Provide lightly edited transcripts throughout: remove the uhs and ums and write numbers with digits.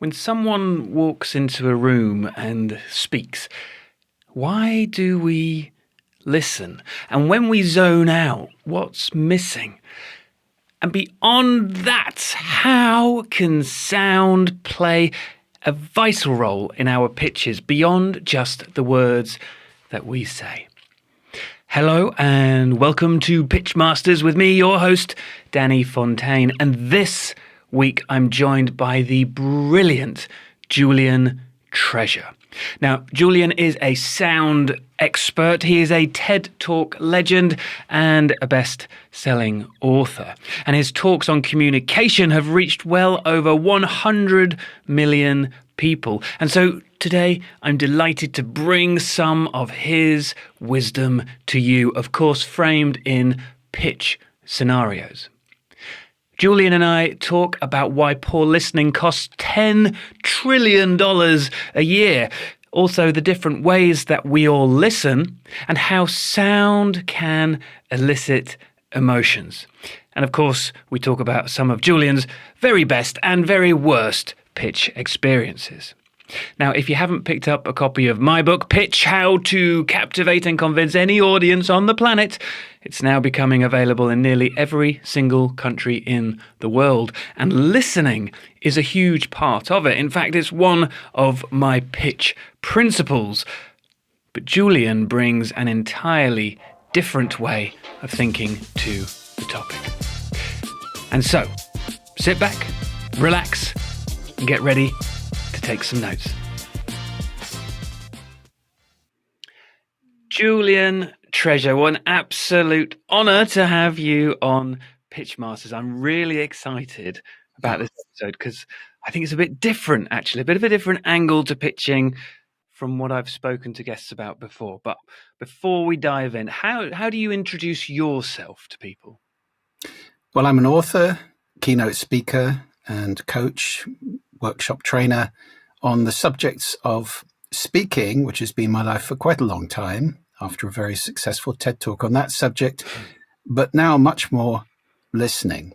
When someone walks into a room and speaks, why do we listen? And when we zone out, what's missing? And beyond that, how can sound play a vital role in our pitches beyond just the words that we say? Hello and welcome to Pitch Masters with me, your host, Danny Fontaine. And this week I'm joined by the brilliant Julian Treasure. Now, Julian is a sound expert. He is a TED Talk legend and a best-selling author. And his talks on communication have reached well over 100 million people. And so today I'm delighted to bring some of his wisdom to you, of course, framed in pitch scenarios. Julian and I talk about why poor listening costs $10 trillion a year. Also, the different ways that we all listen and how sound can elicit emotions. And of course, we talk about some of Julian's very best and very worst pitch experiences. Now, if you haven't picked up a copy of my book, Pitch: How to Captivate and Convince Any Audience on the Planet, it's now becoming available in nearly every single country in the world. And listening is a huge part of it. In fact, it's one of my pitch principles. But Julian brings an entirely different way of thinking to the topic. And so, sit back, relax, and get ready to take some notes. Julian Treasure, what an absolute honour to have you on Pitch Masters. I'm really excited about this episode because I think it's a bit different, actually, a bit of a different angle to pitching from what I've spoken to guests about before. But before we dive in, how do you introduce yourself to people? Well, I'm an author, keynote speaker, and coach, workshop trainer on the subjects of speaking, which has been my life for quite a long time, after a very successful TED Talk on that subject, but now much more listening,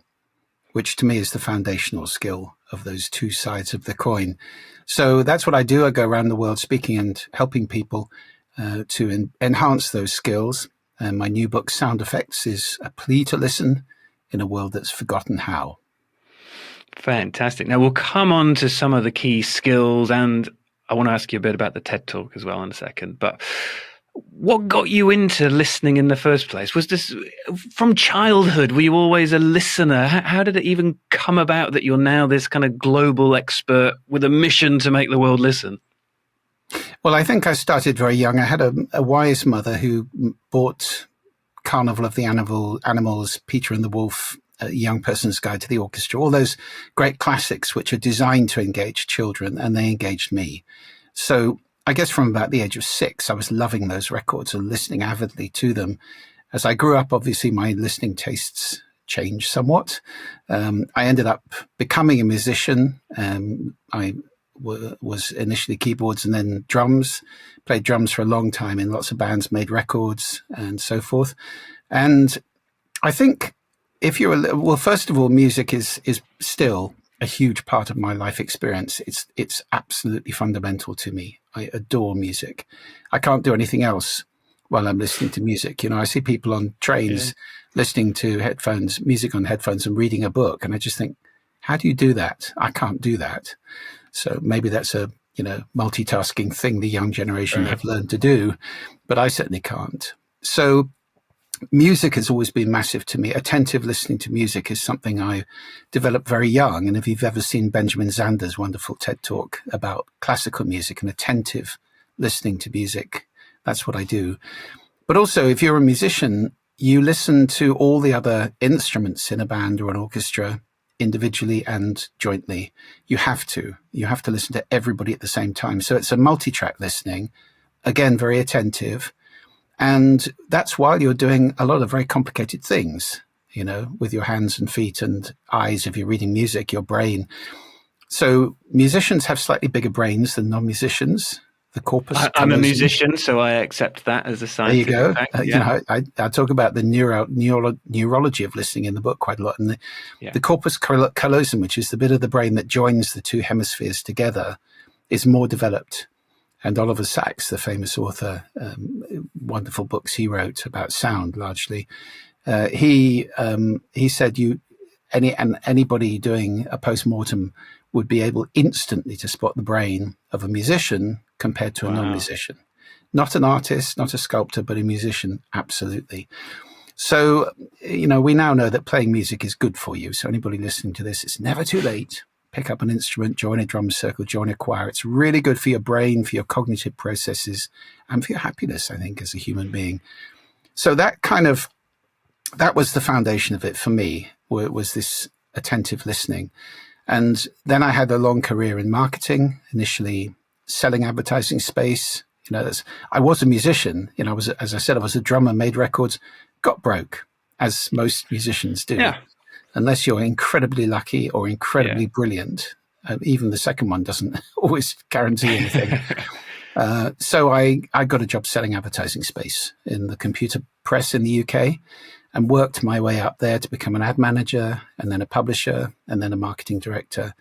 which to me is the foundational skill of those two sides of the coin. So that's what I do. I go around the world speaking and helping people to enhance those skills. And my new book, Sound Effects, is a plea to listen in a world that's forgotten how. Fantastic. Now, we'll come on to some of the key skills, and I want to ask you a bit about the TED Talk as well in a second. But what got you into listening in the first place? Was this from childhood? Were you always a listener? How did it even come about that you're now this kind of global expert with a mission to make the world listen? Well, I think I started very young. I had a wise mother who bought Carnival of the Animals, Peter and the Wolf, A Young Person's Guide to the Orchestra, all those great classics which are designed to engage children, and they engaged me. So I guess from about the age of 6, I was loving those records and listening avidly to them. As I grew up, obviously, my listening tastes changed somewhat. I ended up becoming a musician. I was initially keyboards and then drums, played drums for a long time in lots of bands, made records and so forth. And I think if you're well, first of all, music is still a huge part of my life experience. It's absolutely fundamental to me. I adore music. I can't do anything else while I'm listening to music. You know, I see people on trains listening to music on headphones and reading a book. And I just think, how do you do that? I can't do that. So maybe that's a, multitasking thing the young generation have learned to do, but I certainly can't. So music has always been massive to me. Attentive listening to music is something I developed very young. And if you've ever seen Benjamin Zander's wonderful TED Talk about classical music and attentive listening to music, that's what I do. But also, if you're a musician, you listen to all the other instruments in a band or an orchestra individually and jointly. You have to listen to everybody at the same time. So it's a multi-track listening, again, very attentive. And that's while you're doing a lot of very complicated things, with your hands and feet and eyes, if you're reading music, your brain. So musicians have slightly bigger brains than non-musicians. the corpus I'm a callosum. musician, so I accept that as a There you scientific go. fact. You know, I talk about the neurology of listening in the book quite a lot. And Yeah. the corpus callosum, which is the bit of the brain that joins the two hemispheres together, is more developed. And Oliver Sacks, the famous author, wonderful books he wrote about sound largely, he said anybody doing a post-mortem would be able instantly to spot the brain of a musician compared to a Wow. non-musician. Not an artist, not a sculptor, but a musician, absolutely. So, you know, we now know that playing music is good for you. So anybody listening to this, it's never too late. Pick up an instrument, join a drum circle, join a choir. It's really good for your brain, for your cognitive processes, and for your happiness, I think, as a human being. So that was the foundation of it for me, was this attentive listening. And then I had a long career in marketing, initially selling advertising space. You know, I was a musician. You know, as I said, I was a drummer, made records, got broke, as most musicians do. Yeah. Unless you're incredibly lucky or incredibly brilliant. Even the second one doesn't always guarantee anything. So I got a job selling advertising space in the computer press in the UK and worked my way up there to become an ad manager and then a publisher and then a marketing director.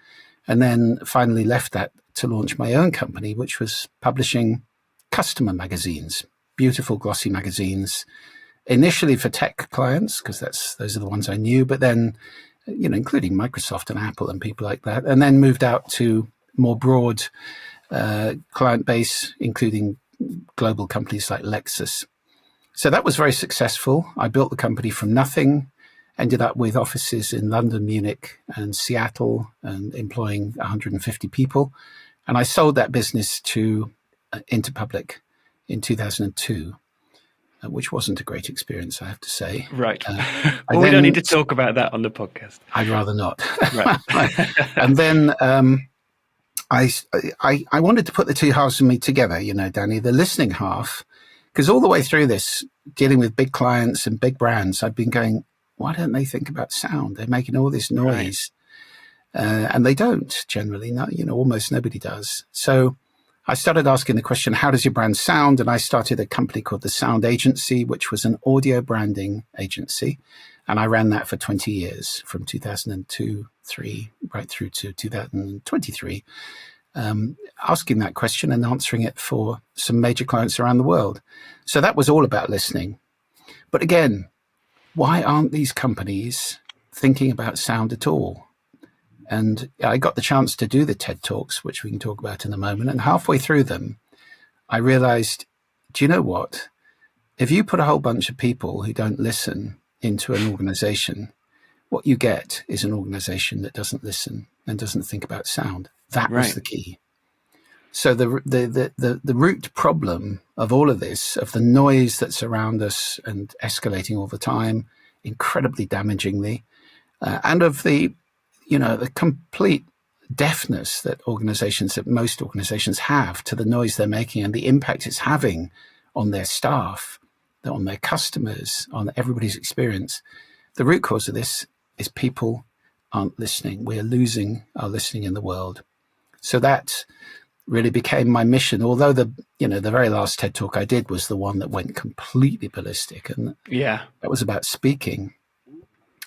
And then finally left that to launch my own company, which was publishing customer magazines, beautiful glossy magazines, initially for tech clients, because those are the ones I knew, but then, you know, including Microsoft and Apple and people like that, and then moved out to more broad client base, including global companies like Lexus. So that was very successful. I built the company from nothing, ended up with offices in London, Munich, and Seattle, and employing 150 people. And I sold that business to Interpublic in 2002. Which wasn't a great experience, I have to say. Right. Well, we don't need to talk about that on the podcast. I'd rather not. Right. And then I wanted to put the two halves of me together, you know, Danny, the listening half, because all the way through this, dealing with big clients and big brands, I've been going, why don't they think about sound? They're making all this noise. Right. And they don't generally, you know, almost nobody does. So I started asking the question, how does your brand sound? And I started a company called The Sound Agency, which was an audio branding agency. And I ran that for 20 years, from 2002-3 right through to 2023, asking that question and answering it for some major clients around the world. So that was all about listening. But again, why aren't these companies thinking about sound at all? And I got the chance to do the TED Talks, which we can talk about in a moment. And halfway through them, I realized, do you know what? If you put a whole bunch of people who don't listen into an organization, what you get is an organization that doesn't listen and doesn't think about sound. That was the key. So the root problem of all of this, of the noise that's around us and escalating all the time, incredibly damagingly, and of the complete deafness that most organizations have to the noise they're making and the impact it's having on their staff, on their customers, on everybody's experience. The root cause of this is people aren't listening. We're losing our listening in the world. So that really became my mission. Although the very last TED Talk I did was the one that went completely ballistic, and that was about speaking.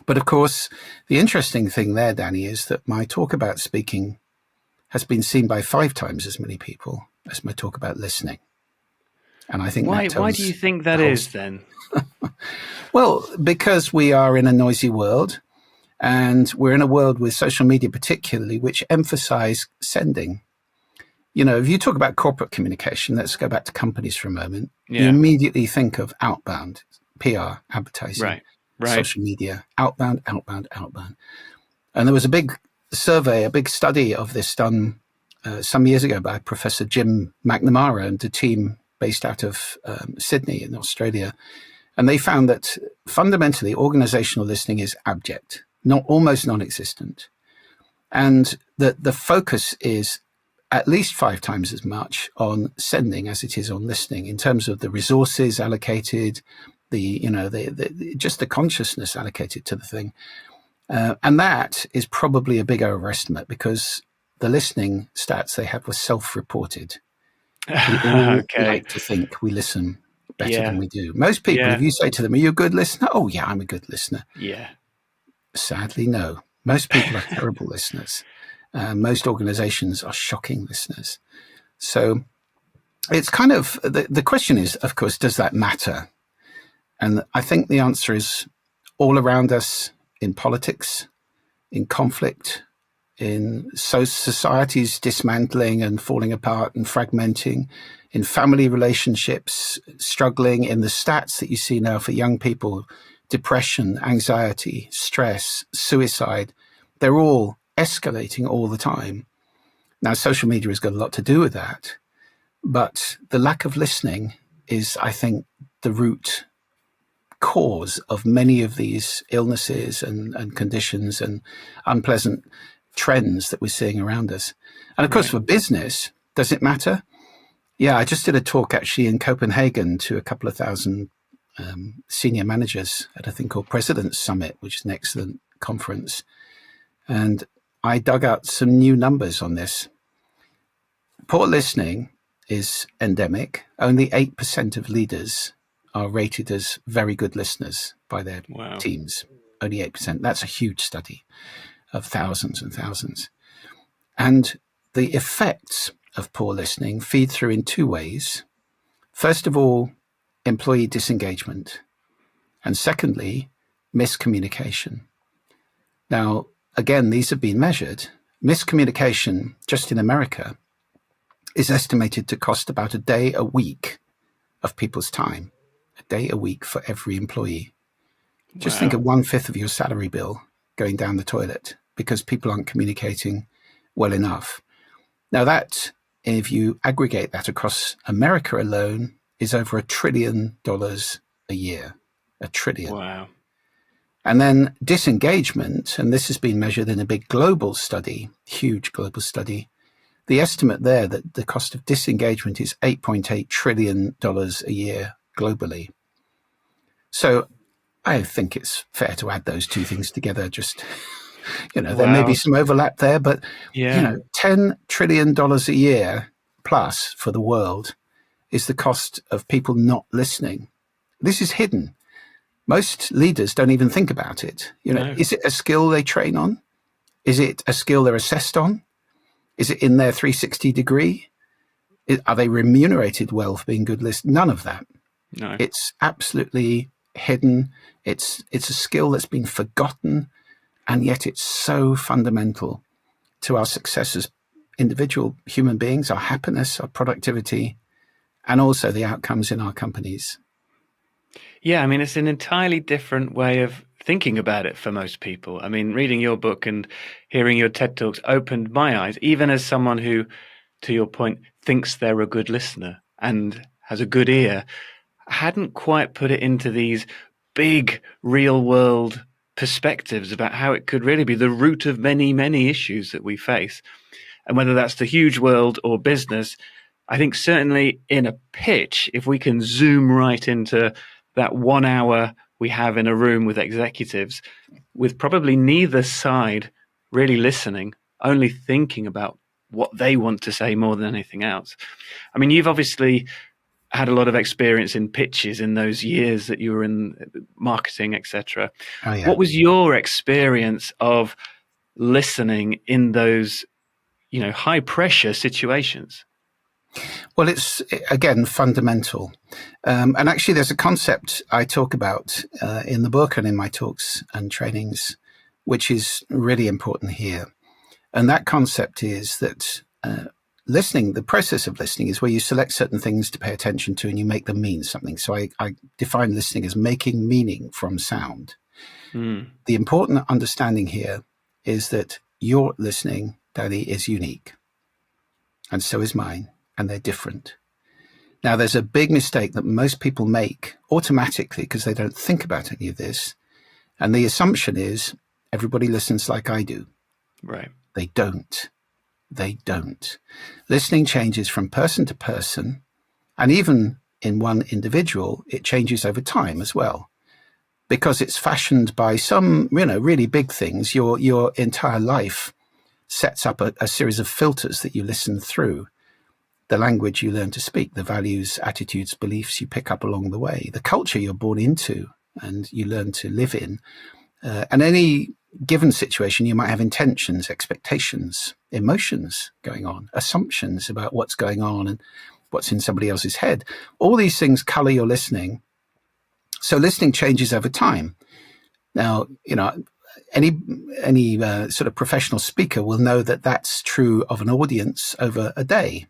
But of course, the interesting thing there, Danny, is that my talk about speaking has been seen by 5 times as many people as my talk about listening. And I think why do you think that is then? Well, because we are in a noisy world, and we're in a world with social media particularly, which emphasize sending. You know, if you talk about corporate communication, let's go back to companies for a moment. You immediately think of outbound, PR, advertising, social media, outbound. And there was a big survey, a big study of this done some years ago by Professor Jim McNamara and a team based out of Sydney in Australia. And they found that fundamentally organizational listening is abject, almost non-existent. And that the focus is at least 5 times as much on sending as it is on listening in terms of the resources allocated, just the consciousness allocated to the thing. And that is probably a big overestimate, because the listening stats they have were self-reported. We all Okay. like to think we listen better than Yeah. we do. Most people, if Yeah. you say to them, "Are you a good listener?" "Oh, yeah, I'm a good listener." Yeah. Sadly, no. Most people are terrible listeners. Most organizations are shocking listeners. So it's kind of the question is, of course, does that matter? And I think the answer is all around us in politics, in conflict, in societies dismantling and falling apart and fragmenting, in family relationships struggling, in the stats that you see now for young people, depression, anxiety, stress, suicide, they're all escalating all the time. Now, social media has got a lot to do with that, but the lack of listening is, I think, the root cause of many of these illnesses and conditions and unpleasant trends that we're seeing around us. And of course, Right. for business, does it matter? Yeah, I just did a talk actually in Copenhagen to a couple of thousand senior managers at a thing called President's Summit, which is an excellent conference. And I dug out some new numbers on this. Poor listening is endemic. Only 8% of leaders are rated as very good listeners by their Wow. teams. Only 8%. That's a huge study of thousands and thousands. And the effects of poor listening feed through in two ways. First of all, employee disengagement. And secondly, miscommunication. Now, again, these have been measured. Miscommunication, just in America, is estimated to cost about a day a week of people's time, a day a week for every employee. Just think Wow. of 1/5 of your salary bill going down the toilet because people aren't communicating well enough. Now, that, if you aggregate that across America alone, is over $1 trillion a year. A trillion. Wow. And then disengagement, and this has been measured in a big global study, huge global study. The estimate there that the cost of disengagement is $8.8 trillion a year globally. So I think it's fair to add those two things together. Just, there may be Wow. some overlap there, but, Yeah. $10 trillion a year plus for the world is the cost of people not listening. This is hidden. Most leaders don't even think about it. No. Is it a skill they train on? Is it a skill they're assessed on? Is it in their 360 degree? Are they remunerated well for being good listeners? None of that. No. It's absolutely hidden. It's a skill that's been forgotten, and yet it's so fundamental to our success as individual human beings, our happiness, our productivity, and also the outcomes in our companies. Yeah, I mean, it's an entirely different way of thinking about it for most people. I mean, reading your book and hearing your TED Talks opened my eyes, even as someone who, to your point, thinks they're a good listener and has a good ear. I hadn't quite put it into these big real world perspectives about how it could really be the root of many, many issues that we face. And whether that's the huge world or business, I think certainly in a pitch, if we can zoom right into that 1 hour we have in a room with executives, with probably neither side really listening, only thinking about what they want to say more than anything else. I mean, you've obviously had a lot of experience in pitches in those years that you were in marketing, etc. Oh, yeah. What was your experience of listening in those, high pressure situations? Well, it's, again, fundamental. And actually, there's a concept I talk about in the book and in my talks and trainings, which is really important here. And that concept is that listening, the process of listening, is where you select certain things to pay attention to and you make them mean something. So I define listening as making meaning from sound. Mm. The important understanding here is that your listening, Danny, is unique. And so is mine. And they're different. Now, there's a big mistake that most people make automatically because they don't think about any of this. And the assumption is everybody listens like I do. Right. They don't. They don't. Listening changes from person to person. And even in one individual, it changes over time as well. Because it's fashioned by some, really big things. Your entire life sets up a series of filters that you listen through. the language you learn to speak, the values, attitudes, beliefs you pick up along the way, the culture you're born into and you learn to live in. And any given situation, you might have intentions, expectations, emotions going on, assumptions about what's going on and what's in somebody else's head. All these things color your listening. So listening changes over time. Now, any sort of professional speaker will know that that's true of an audience over a day.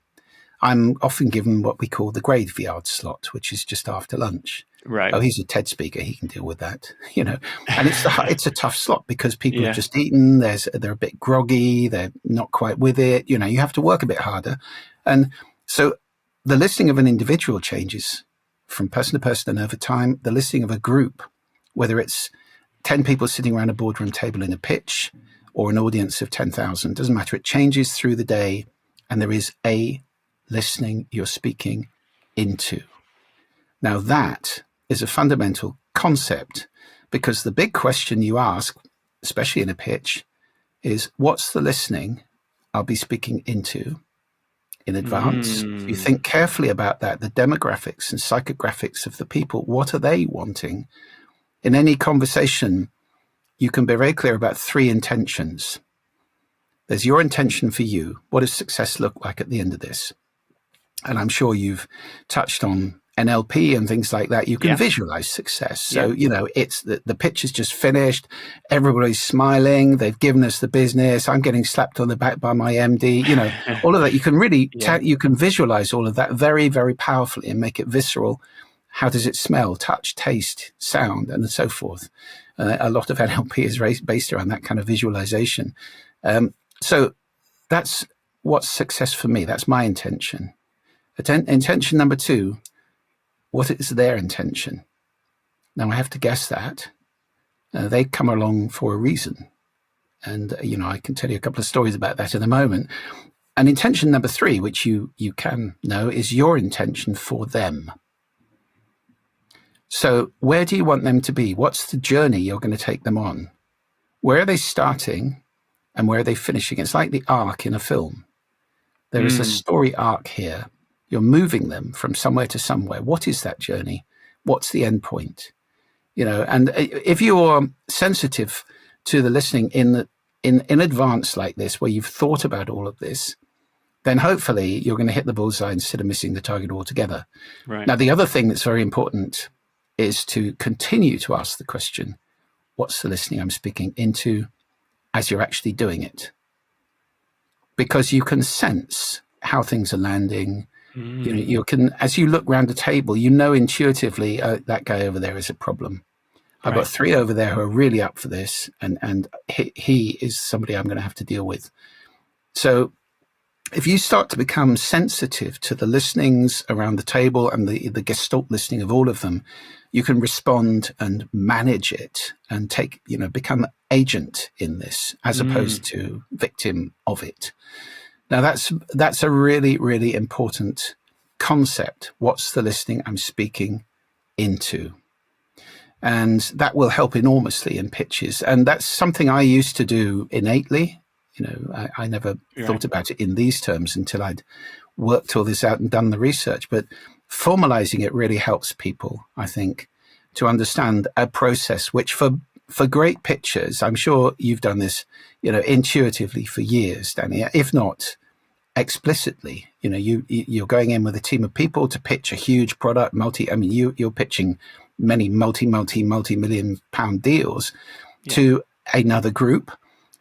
I'm often given what we call the graveyard slot, which is just after lunch. Right. Oh, he's a TED speaker. He can deal with that, And it's a tough slot because people have just eaten. They're a bit groggy. They're not quite with it. You have to work a bit harder. And so the listening of an individual changes from person to person and over time. The listening of a group, whether it's 10 people sitting around a boardroom table in a pitch or an audience of 10,000, doesn't matter. It changes through the day, and there is a listening you're speaking into. Now that is a fundamental concept, because the big question you ask, especially in a pitch, is what's the listening I'll be speaking into in advance? If you think carefully about that, the demographics and psychographics of the people, what are they wanting? In any conversation, you can be very clear about three intentions. There's your intention for you. What does success look like at the end of this? And I'm sure you've touched on NLP and things like that. You can visualize success. So, it's the pitch is just finished. Everybody's smiling. They've given us the business. I'm getting slapped on the back by my MD. All of that. You can really, you can visualize all of that very, very powerfully and make it visceral. How does it smell, touch, taste, sound, and so forth? A lot of NLP is based around that kind of visualization. So that's what's success for me. That's my intention. Intention number two, what is their intention? Now I have to guess that. They come along for a reason. And, I can tell you a couple of stories about that in a moment. And intention number three, which you can know, is your intention for them. So where do you want them to be? What's the journey you're going to take them on? Where are they starting and where are they finishing? It's like the arc in a film. There is a story arc here. You're moving them from somewhere to somewhere. What is that journey? What's the end point? And if you're sensitive to the listening in advance like this, where you've thought about all of this, then hopefully you're going to hit the bullseye instead of missing the target altogether. Right. Now, the other thing that's very important is to continue to ask the question, what's the listening I'm speaking into, as you're actually doing it? Because you can sense how things are landing. You can, as you look around the table, intuitively that guy over there is a problem. I've got three over there who are really up for this, and he is somebody I'm going to have to deal with. So if you start to become sensitive to the listenings around the table and the gestalt listening of all of them, you can respond and manage it and become agent in this as opposed to victim of it. Now that's a really, really important concept. What's the listening I'm speaking into? And that will help enormously in pitches. And that's something I used to do innately. I never thought about it in these terms until I'd worked all this out and done the research. But formalizing it really helps people, I think, to understand a process which for great pitchers, I'm sure you've done this, intuitively for years, Danny, if not explicitly. You're going in with a team of people to pitch a huge product, you're pitching many multi-million pound deals to another group.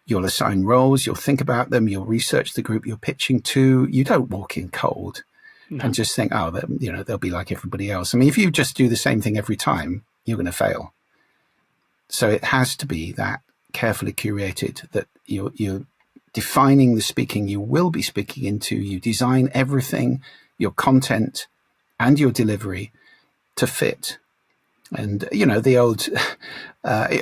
You'll assign roles, you'll think about them, you'll research the group you're pitching to. You don't walk in cold and just think, they'll be like everybody else. If you just do the same thing every time, you're going to fail. So it has to be that carefully curated, that you're defining the speaking you will be speaking into. You design everything, your content and your delivery, to fit. And the old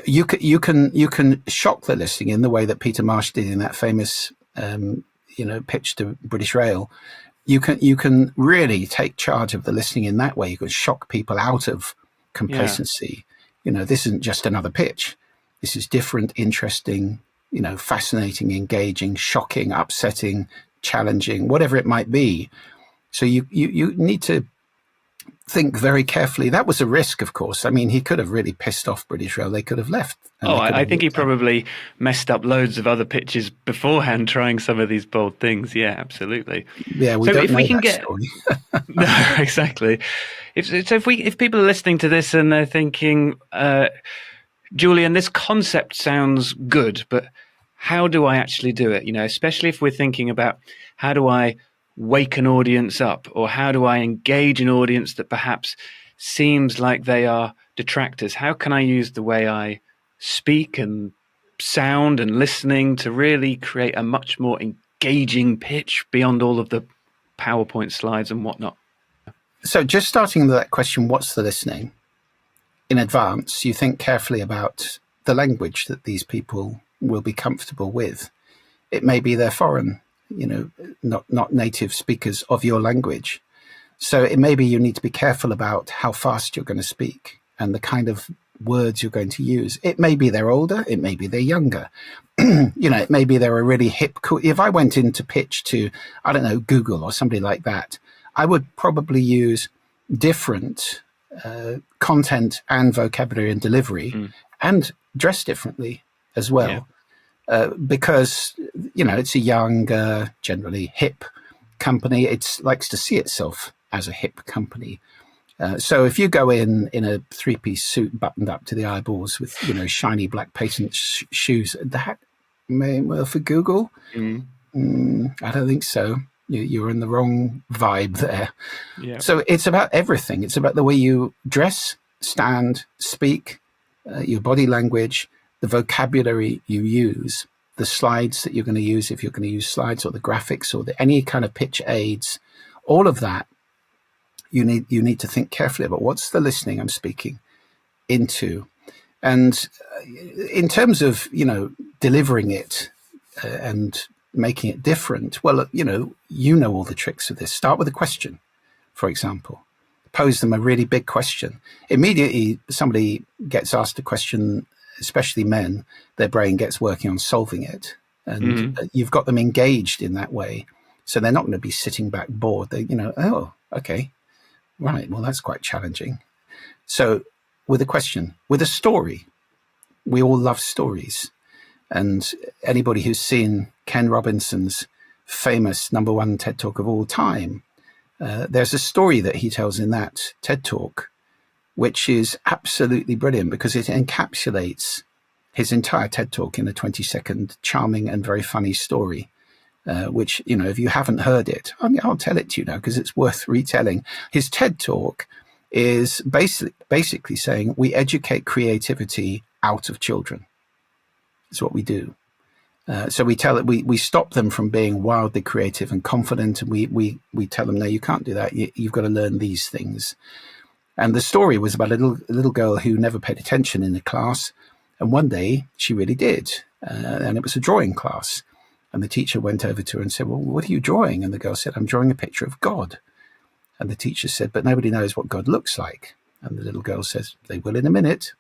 you can shock the listening in the way that Peter Marsh did in that famous pitch to British Rail. You can really take charge of the listening in that way. You can shock people out of complacency. This isn't just another pitch. This is different, interesting, fascinating, engaging, shocking, upsetting, challenging, whatever it might be. So you need to think very carefully. That was a risk, of course. I mean, he could have really pissed off British Rail. They could have left. And Oh, they could I have think he walked out. probably messed up loads of other pitches beforehand trying some of these bold things. Yeah, absolutely. Yeah, we So don't if we know can that get story. no, exactly. If people are listening to this and they're thinking, Julian, this concept sounds good, but how do I actually do it? Especially if we're thinking about how do I wake an audience up, or how do I engage an audience that perhaps seems like they are detractors? How can I use the way I speak and sound and listening to really create a much more engaging pitch beyond all of the PowerPoint slides and whatnot? So just starting with that question, what's the listening? In advance, you think carefully about the language that these people will be comfortable with. It may be they're foreign, not native speakers of your language. So it may be you need to be careful about how fast you're going to speak and the kind of words you're going to use. It may be they're older, it may be they're younger. It may be they're a really hip, cool. If I went into pitch to, I don't know, Google or somebody like that, I would probably use different content and vocabulary and delivery and dress differently as well. Yeah. Because, it's a young, generally hip company. It likes to see itself as a hip company. So if you go in a three-piece suit buttoned up to the eyeballs with, shiny black patent shoes, that may well for Google. I don't think so. You're in the wrong vibe there. Yeah. So it's about everything. It's about the way you dress, stand, speak, your body language, the vocabulary you use, the slides that you're going to use if you're going to use slides, or the graphics, or any kind of pitch aids. All of that, you need to think carefully about what's the listening I'm speaking into. And in terms of, delivering it and making it different, well, you know all the tricks of this. Start with a question, for example. Pose them a really big question. Immediately somebody gets asked a question, especially men, their brain gets working on solving it. And you've got them engaged in that way. So they're not going to be sitting back bored. They, oh, okay, right, well, that's quite challenging. So with a question, with a story, we all love stories. And anybody who's seen Ken Robinson's famous #1 TED Talk of all time, there's a story that he tells in that TED Talk, which is absolutely brilliant because it encapsulates his entire TED Talk in a 20-second charming and very funny story, which, if you haven't heard it, I'll tell it to you now because it's worth retelling. His TED Talk is basically saying we educate creativity out of children. It's what we do. So we stop them from being wildly creative and confident, and we tell them, no, you can't do that. You've got to learn these things. And the story was about a little girl who never paid attention in the class, and one day she really did, and it was a drawing class. And the teacher went over to her and said, well, what are you drawing? And the girl said, I'm drawing a picture of God. And the teacher said, but nobody knows what God looks like. And the little girl says, they will in a minute.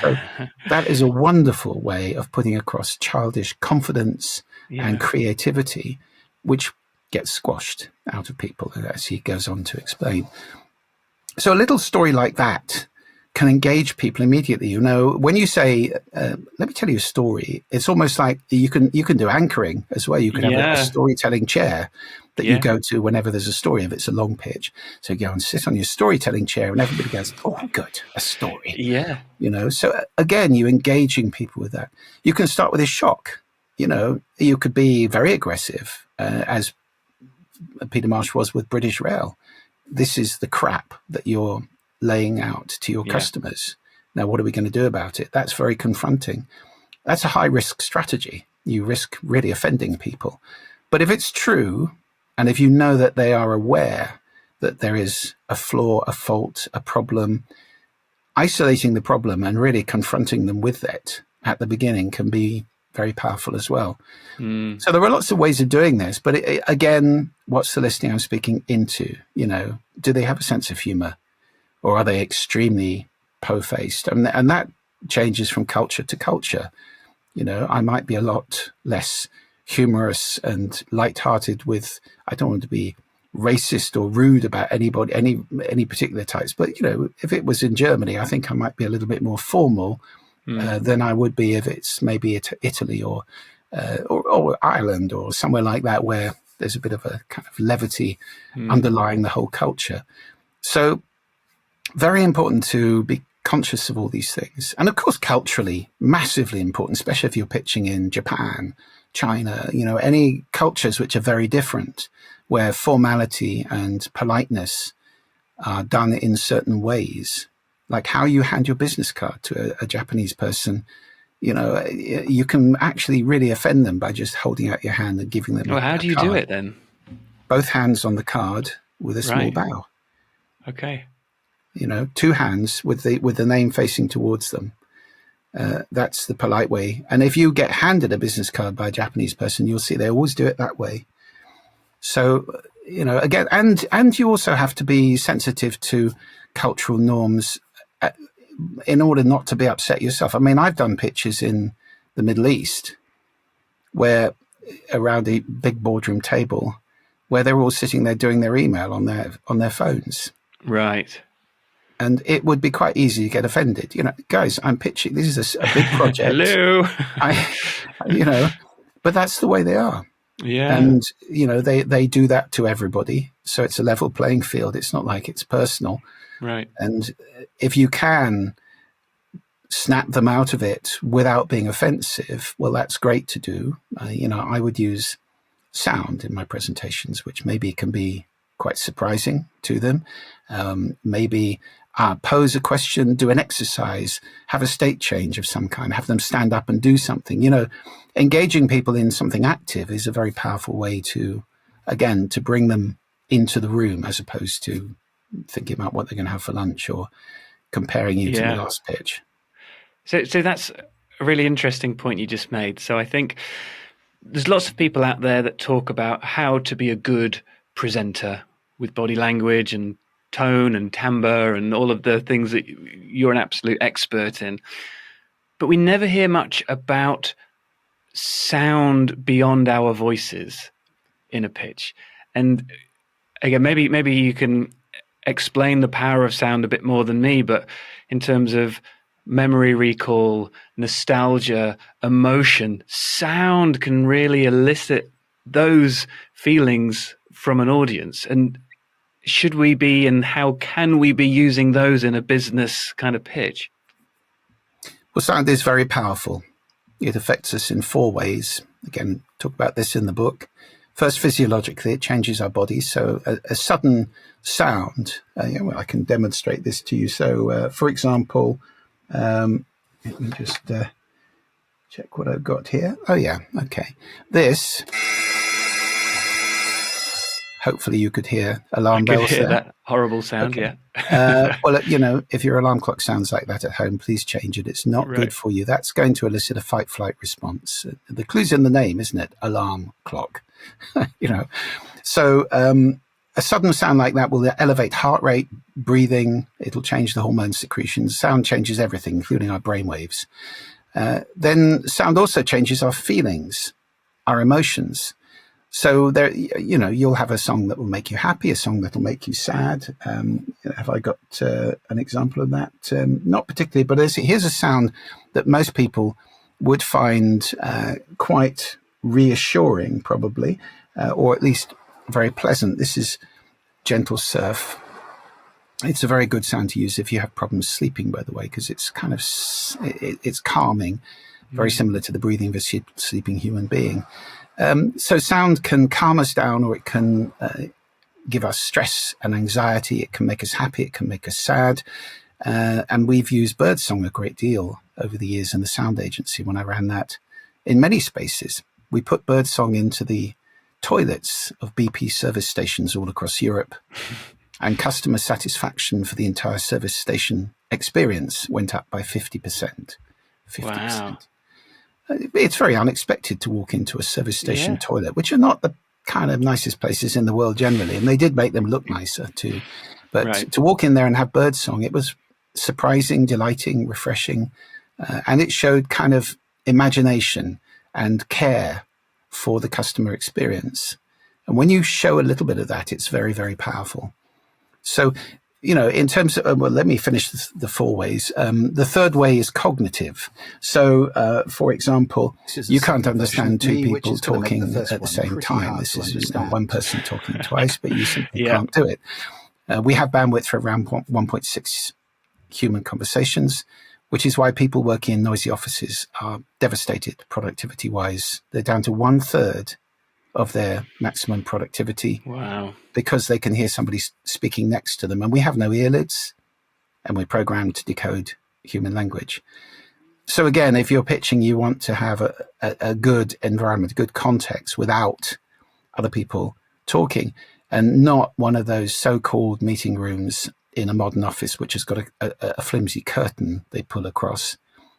So that is a wonderful way of putting across childish confidence and creativity, which gets squashed out of people, as he goes on to explain. So a little story like that can engage people immediately. When you say, let me tell you a story, it's almost like you can do anchoring as well. You can have a storytelling chair that you go to whenever there's a story, if it's a long pitch. So you go and sit on your storytelling chair and everybody goes, oh, good, a story. Yeah. So again, you're engaging people with that. You can start with a shock. You could be very aggressive, as Peter Marsh was with British Rail. This is the crap that you're laying out to your customers. Now, what are we going to do about it? That's very confronting. That's a high risk strategy. You risk really offending people. But if it's true, and if you know that they are aware that there is a flaw, a fault, a problem, isolating the problem and really confronting them with it at the beginning can be very powerful as well. So there are lots of ways of doing this, but again, what's the listening I'm speaking into? Do they have a sense of humor, or are they extremely po-faced? And that changes from culture to culture. I might be a lot less humorous and lighthearted with, I don't want to be racist or rude about anybody, any particular types. But, you know, if it was in Germany, I think I might be a little bit more formal than I would be if it's maybe Italy or Ireland or somewhere like that, where there's a bit of a kind of levity underlying the whole culture. So very important to be conscious of all these things. And of course, culturally, massively important, especially if you're pitching in Japan, China, you know, any cultures which are very different, where formality and politeness are done in certain ways, like how you hand your business card to a Japanese person. You know, you can actually really offend them by just holding out your hand and giving them Well, how a do you card. do it then? Both hands on the card with a small bow. Okay. You know, two hands with the name facing towards them. That's the polite way. And if you get handed a business card by a Japanese person, you'll see they always do it that way. So, you know, again, and you also have to be sensitive to cultural norms in order not to be upset yourself. I mean, I've done pitches in the Middle East where around a big boardroom table where they're all sitting there doing their email on their phones. Right. And it would be quite easy to get offended. You know, guys, I'm pitching. This is a big project. Hello. You know, but that's the way they are. Yeah. And, you know, they do that to everybody. So it's a level playing field. It's not like it's personal. Right. And if you can snap them out of it without being offensive, well, that's great to do. You know, I would use sound in my presentations, which maybe can be quite surprising to them. Maybe pose a question, do an exercise, have a state change of some kind, have them stand up and do something. You know, engaging people in something active is a very powerful way to, again, to bring them into the room as opposed to thinking about what they're going to have for lunch or comparing you to the last pitch. So that's a really interesting point you just made. So I think there's lots of people out there that talk about how to be a good presenter with body language and tone and timbre and all of the things that you're an absolute expert in. But we never hear much about sound beyond our voices in a pitch. And again, maybe you can explain the power of sound a bit more than me, but in terms of memory recall, nostalgia, emotion, sound can really elicit those feelings from an audience. And should we be, and how can we be using those in a business kind of pitch? Well, sound is very powerful. It affects us in 4 ways. Again, talk about this in the book. First, physiologically, it changes our bodies. So a sudden sound, well, I can demonstrate this to you. So, for example, let me just check what I've got here. Oh, yeah. Okay. This, hopefully you could hear alarm bells. I could hear that horrible sound, okay. Yeah. Well, you know, if your alarm clock sounds like that at home, please change it. It's not good for you. That's going to elicit a fight-flight response. The clue's in the name, isn't it? Alarm clock. You know, so a sudden sound like that will elevate heart rate, breathing. It'll change the hormone secretions. Sound changes everything, including our brainwaves. Then sound also changes our feelings, our emotions. So there, you know, you'll have a song that will make you happy, a song that will make you sad. Have I got an example of that? Not particularly, but here's a sound that most people would find quite reassuring, probably, or at least very pleasant. This is gentle surf. It's a very good sound to use if you have problems sleeping, by the way, because it's kind of it's calming, very similar to the breathing of a sleeping human being. So sound can calm us down, or it can give us stress and anxiety. It can make us happy. It can make us sad. And we've used birdsong a great deal over the years in the sound agency when I ran that in many spaces. We put birdsong into the toilets of BP service stations all across Europe, and customer satisfaction for the entire service station experience went up by 50%. 50%. Wow. It's very unexpected to walk into a service station toilet, which are not the kind of nicest places in the world generally, and they did make them look nicer too. But to walk in there and have birdsong, it was surprising, delighting, refreshing, and it showed kind of imagination and care for the customer experience. And when you show a little bit of that, it's very, very powerful. So, in terms of, well, let me finish the four ways. The third way is cognitive. So, for example, you can't understand two people talking at the same time. This is not one person talking twice, but you simply can't do it. We have bandwidth for around 1.6 human conversations, which is why people working in noisy offices are devastated productivity-wise. They're down to 1/3 of their maximum productivity. Wow. Because they can hear somebody speaking next to them. And we have no earlids, and we're programmed to decode human language. So again, if you're pitching, you want to have a good environment, a good context without other people talking, and not one of those so-called meeting rooms in a modern office, which has got a flimsy curtain they pull across,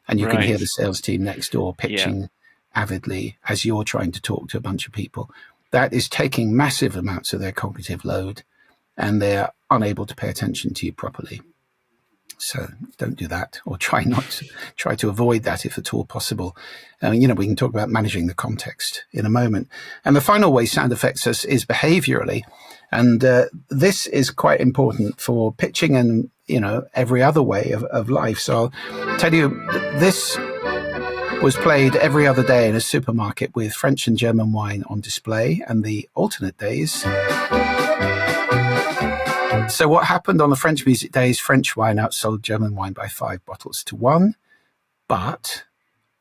and you can hear the sales team next door pitching avidly as you're trying to talk to a bunch of people. That is taking massive amounts of their cognitive load, and they're unable to pay attention to you properly. So don't do that, or try to avoid that if at all possible. We can talk about managing the context in a moment. And the final way sound affects us is behaviorally. And this is quite important for pitching and, every other way of life. So I'll tell you, this was played every other day in a supermarket with French and German wine on display, and the alternate days. So what happened on the French music days? French wine outsold German wine by 5 bottles to 1. But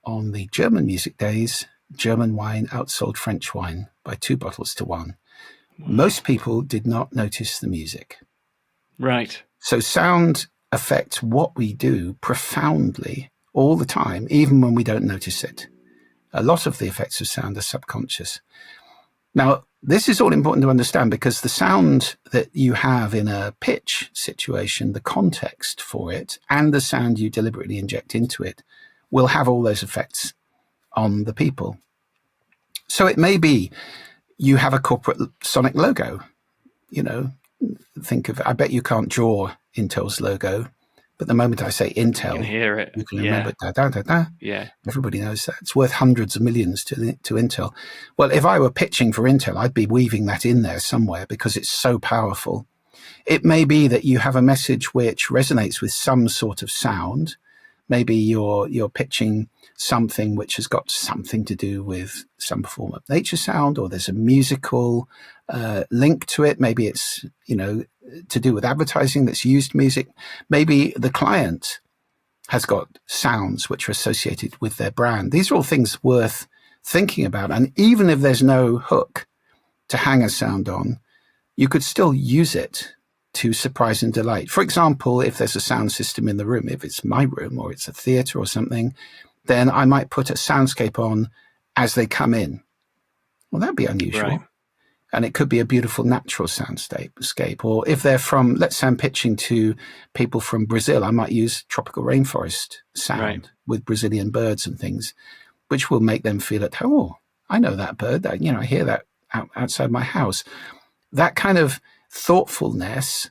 on the German music days, German wine outsold French wine by 2 bottles to 1. Most people did not notice the music. Right. So sound affects what we do profoundly all the time, even when we don't notice it. A lot of the effects of sound are subconscious. Now, this is all important to understand because the sound that you have in a pitch situation, the context for it, and the sound you deliberately inject into it will have all those effects on the people. So it may be you have a corporate sonic logo. Think of, I bet you can't draw Intel's logo, but the moment I say Intel, you can hear it. You can remember da da da da. Yeah. Everybody knows that. It's worth hundreds of millions to Intel. Well, if I were pitching for Intel, I'd be weaving that in there somewhere because it's so powerful. It may be that you have a message which resonates with some sort of sound. Maybe you're pitching something which has got something to do with some form of nature sound, or there's a musical link to it. Maybe it's, to do with advertising that's used music. Maybe the client has got sounds which are associated with their brand. These are all things worth thinking about. And even if there's no hook to hang a sound on, you could still use it to surprise and delight. For example, if there's a sound system in the room, if it's my room or it's a theater or something, then I might put a soundscape on as they come in. Well, that'd be unusual. Right. And it could be a beautiful natural soundscape. Or if they're from, let's say I'm pitching to people from Brazil, I might use tropical rainforest sound with Brazilian birds and things, which will make them feel at home. Oh, I know that bird. I hear that outside my house. That kind of thoughtfulness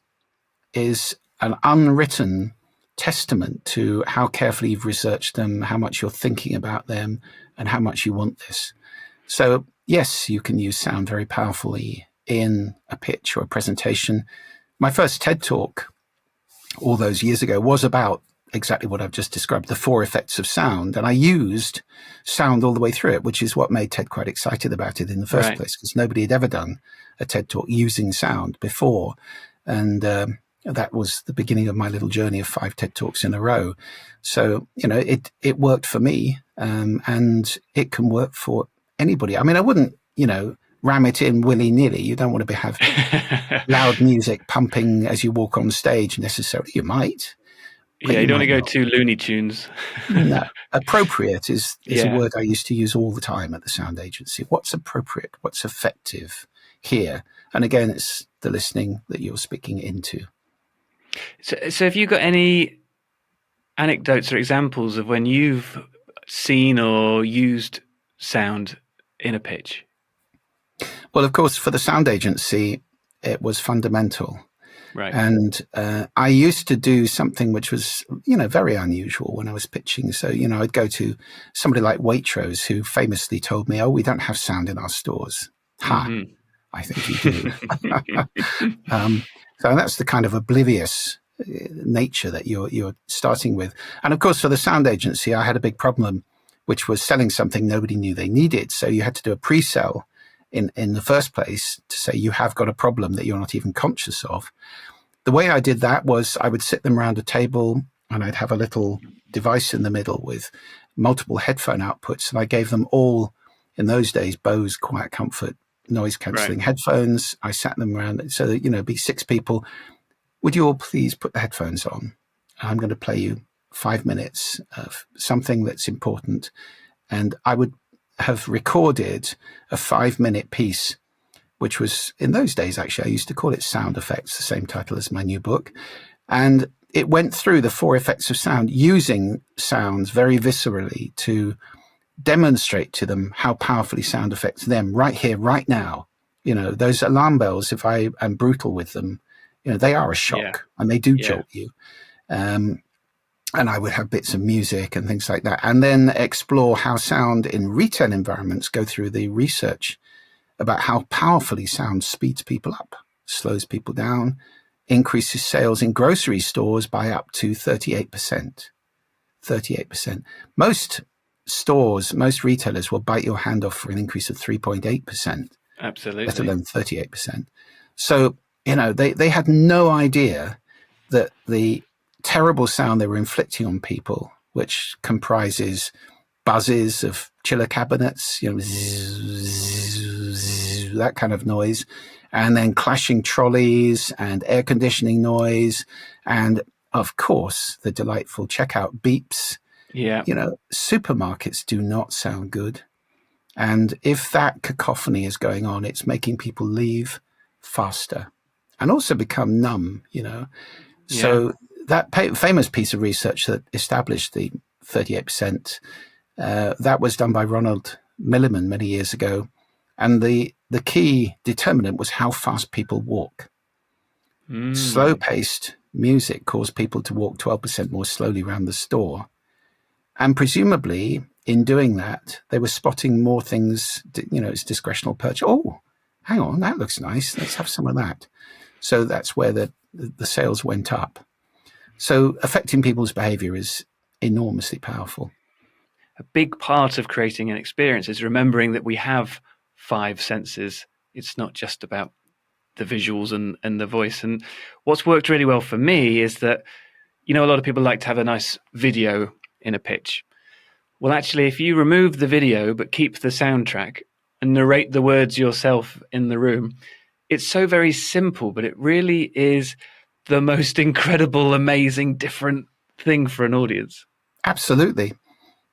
is an unwritten testament to how carefully you've researched them, how much you're thinking about them, and how much you want this. So yes, you can use sound very powerfully in a pitch or a presentation. My first TED Talk all those years ago was about exactly what I've just described, the 4 effects of sound. And I used sound all the way through it, which is what made TED quite excited about it in the first place, because nobody had ever done a TED Talk using sound before. And that was the beginning of my little journey of 5 TED Talks in a row. So, it worked for me, and it can work for anybody. I mean, I wouldn't, ram it in willy-nilly. You don't want to have loud music pumping as you walk on stage necessarily. You might. Yeah, you don't want to go too Looney Tunes. No. Appropriate is a word I used to use all the time at the sound agency. What's appropriate? What's effective here? And again, it's the listening that you're speaking into. So have you got any anecdotes or examples of when you've seen or used sound in a pitch? Well, of course, for the sound agency, it was fundamental. Right. And I used to do something which was, very unusual when I was pitching. So, I'd go to somebody like Waitrose, who famously told me, "Oh, we don't have sound in our stores." Ha! Mm-hmm. I think you do. So that's the kind of oblivious nature that you're starting with. And of course, for the sound agency, I had a big problem, which was selling something nobody knew they needed. So you had to do a pre-sell in the first place to say you have got a problem that you're not even conscious of. The way I did that was I would sit them around a table and I'd have a little device in the middle with multiple headphone outputs. And I gave them all, in those days, Bose Quiet Comfort noise cancelling headphones. I sat them around so that, it'd be 6 people. Would you all please put the headphones on? I'm going to play you 5 minutes of something that's important. And I would have recorded a 5-minute piece, which was, in those days, actually, I used to call it Sound Effects, the same title as my new book. And it went through the 4 effects of sound, using sounds very viscerally to demonstrate to them how powerfully sound affects them right here, right now. Those alarm bells, if I am brutal with them, they are a shock and they do jolt you. And I would have bits of music and things like that, and then explore how sound in retail environments go through the research about how powerfully sound speeds people up, slows people down, increases sales in grocery stores by up to 38%. 38%. Most stores, most retailers will bite your hand off for an increase of 3.8%. Absolutely. Let alone 38%. So, they had no idea that the terrible sound they were inflicting on people, which comprises buzzes of chiller cabinets, that kind of noise, and then clashing trolleys and air conditioning noise, and of course the delightful checkout beeps. Yeah. Supermarkets do not sound good. And if that cacophony is going on, it's making people leave faster and also become numb, So that famous piece of research that established the 38%, that was done by Ronald Milliman many years ago. And the key determinant was how fast people walk. Slow-paced music caused people to walk 12% more slowly around the store. And presumably, in doing that, they were spotting more things, it's discretional purchase. Oh, hang on, that looks nice. Let's have some of that. So that's where the sales went up. So affecting people's behavior is enormously powerful. A big part of creating an experience is remembering that we have 5 senses. It's not just about the visuals and the voice. And what's worked really well for me is that, a lot of people like to have a nice video in a pitch. Well, actually, if you remove the video but keep the soundtrack and narrate the words yourself in the room, it's so very simple, but it really is the most incredible, amazing, different thing for an audience. Absolutely.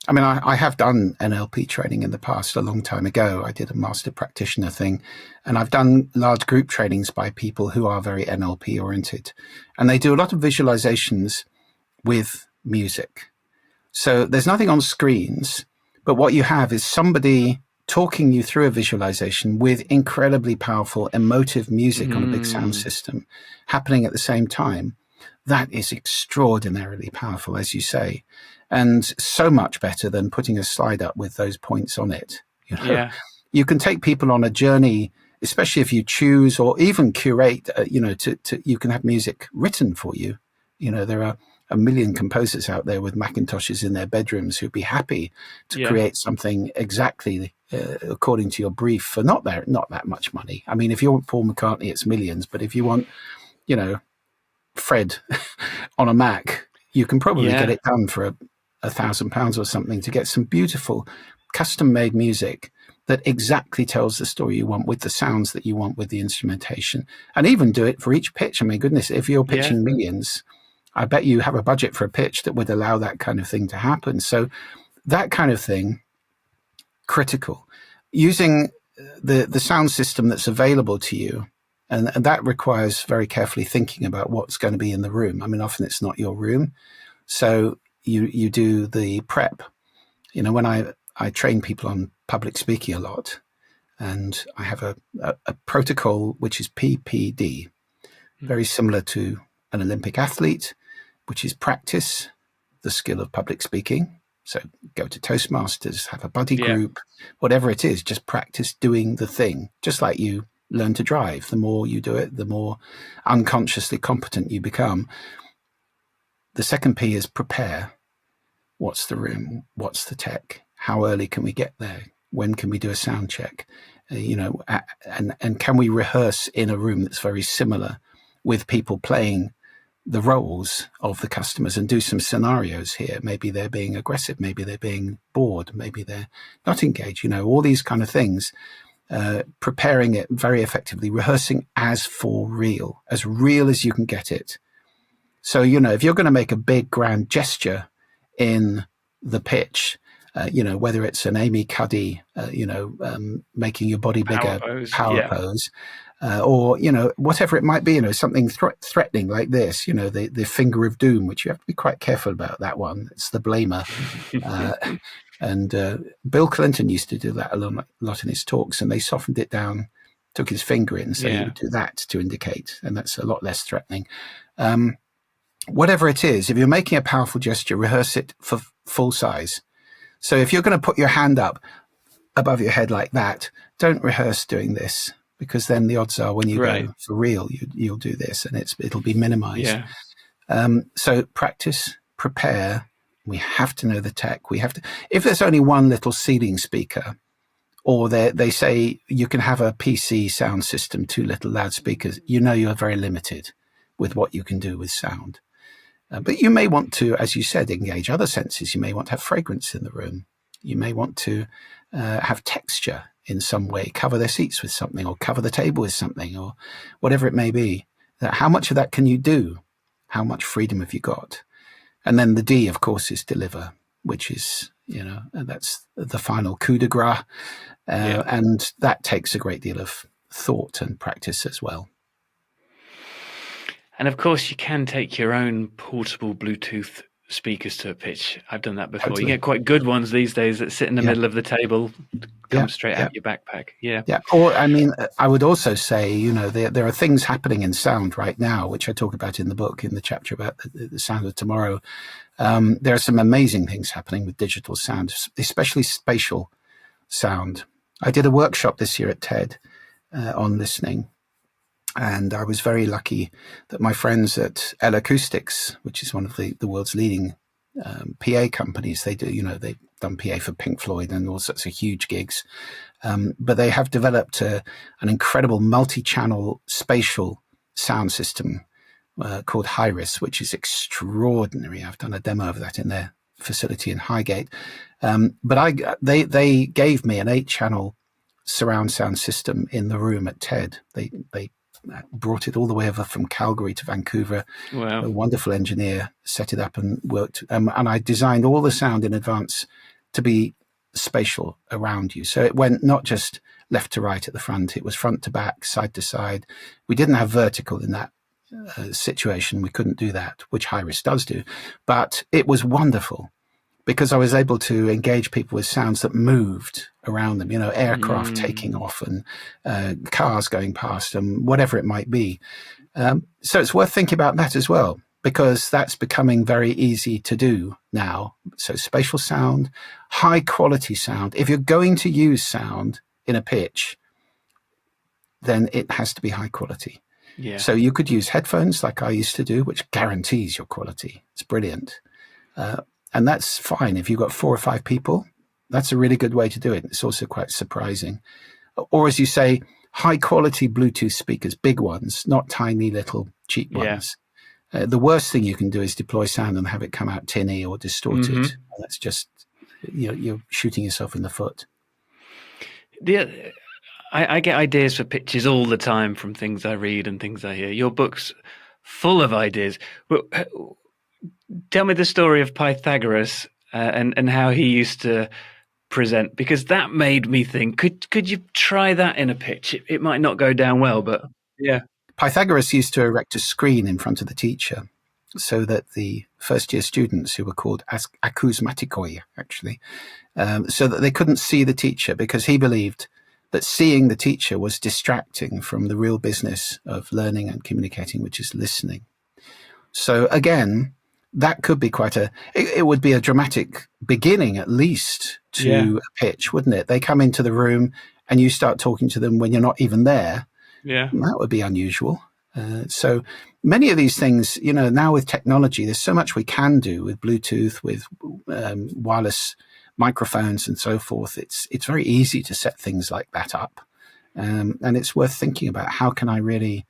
I mean, I have done NLP training in the past, a long time ago. I did a master practitioner thing, and I've done large group trainings by people who are very NLP oriented. And they do a lot of visualizations with music. So there's nothing on screens, but what you have is somebody talking you through a visualization with incredibly powerful emotive music on a big sound system happening at the same time. That is extraordinarily powerful, as you say, and so much better than putting a slide up with those points on it. You can take people on a journey, especially if you choose or even curate, you can have music written for you. There are a million composers out there with Macintoshes in their bedrooms who'd be happy to create something exactly according to your brief for not that much money. I mean, if you want Paul McCartney, it's millions, but if you want, Fred on a Mac, you can probably get it done for £1,000 or something to get some beautiful custom-made music that exactly tells the story you want with the sounds that you want with the instrumentation, and even do it for each pitch. I mean, goodness, if you're pitching millions, I bet you have a budget for a pitch that would allow that kind of thing to happen. So that kind of thing, critical. Using the sound system that's available to you, and that requires very carefully thinking about what's going to be in the room. I mean, often it's not your room. So you do the prep. When I train people on public speaking a lot, and I have a protocol which is PPD, very similar to an Olympic athlete, which is practice the skill of public speaking. So go to Toastmasters, have a buddy group, whatever it is, just practice doing the thing, just like you learn to drive. The more you do it, the more unconsciously competent you become. The second P is prepare. What's the room? What's the tech? How early can we get there? When can we do a sound check? And can we rehearse in a room that's very similar with people playing the roles of the customers and do some scenarios here? Maybe they're being aggressive. Maybe they're being bored. Maybe they're not engaged. All these kind of things. Preparing it very effectively, rehearsing as for real as you can get it. So, if you're going to make a big grand gesture in the pitch, whether it's an Amy Cuddy, making your body bigger, power pose, or, whatever it might be, something threatening like this, the finger of doom, which you have to be quite careful about that one. It's the blamer. And Bill Clinton used to do that a lot in his talks, and they softened it down, took his finger in, so he would do that to indicate, and that's a lot less threatening. Whatever it is, if you're making a powerful gesture, rehearse it for full size. So if you're going to put your hand up above your head like that, don't rehearse doing this, because then the odds are when you go for real, you'll do this, and it'll be minimized. So practice, prepare. We have to know the tech. We have to. If there's only one little ceiling speaker, or they say you can have a PC sound system, 2 little loudspeakers, you're very limited with what you can do with sound. But you may want to, as you said, engage other senses. You may want to have fragrance in the room. You may want to have texture in some way, cover their seats with something, or cover the table with something, or whatever it may be. How much of that can you do? How much freedom have you got? And then the D, of course, is deliver, which is, that's the final coup de grace. And that takes a great deal of thought and practice as well. And of course, you can take your own portable Bluetooth speakers to a pitch. I've done that before. Totally. You get quite good ones these days that sit in the middle of the table, come straight out your backpack. Yeah. Or, I would also say, there are things happening in sound right now, which I talk about in the book, in the chapter about the sound of tomorrow. There are some amazing things happening with digital sound, especially spatial sound. I did a workshop this year at TED on listening. And I was very lucky that my friends at L Acoustics, which is one of the world's leading PA companies, they've done PA for Pink Floyd and all sorts of huge gigs. But they have developed an incredible multi-channel spatial sound system called Hyris, which is extraordinary. I've done a demo of that in their facility in Highgate. But they gave me an 8-channel surround sound system in the room at TED. They brought it all the way over from Calgary to Vancouver. Wow. A wonderful engineer set it up and worked. And I designed all the sound in advance to be spatial around you. So it went not just left to right at the front, it was front to back, side to side. We didn't have vertical in that situation. We couldn't do that, which Hyris does do. But it was wonderful because I was able to engage people with sounds that moved around them, aircraft taking off and cars going past and whatever it might be. So it's worth thinking about that as well, because that's becoming very easy to do now. So spatial sound, high quality sound. If you're going to use sound in a pitch, then it has to be high quality. Yeah. So you could use headphones like I used to do, which guarantees your quality. It's brilliant. And that's fine. If you've got 4 or 5 people, that's a really good way to do it. It's also quite surprising. Or as you say, high quality Bluetooth speakers, big ones, not tiny little cheap ones. The worst thing you can do is deploy sound and have it come out tinny or distorted. That's just, you're shooting yourself in the foot. I get ideas for pitches all the time from things I read and things I hear. Your book's full of ideas. Tell me the story of Pythagoras and how he used to present, because that made me think, could you try that in a pitch? It might not go down well, but yeah. Pythagoras used to erect a screen in front of the teacher so that the first-year students, who were called acousmatikoi, actually, so that they couldn't see the teacher, because he believed that seeing the teacher was distracting from the real business of learning and communicating, which is listening. So again, that could be it would be a dramatic beginning, at least, to a pitch, wouldn't it? They come into the room and you start talking to them when you're not even there. Yeah. That would be unusual. So many of these things, now with technology, there's so much we can do with Bluetooth, with wireless microphones and so forth. It's very easy to set things like that up. And it's worth thinking about how can I really,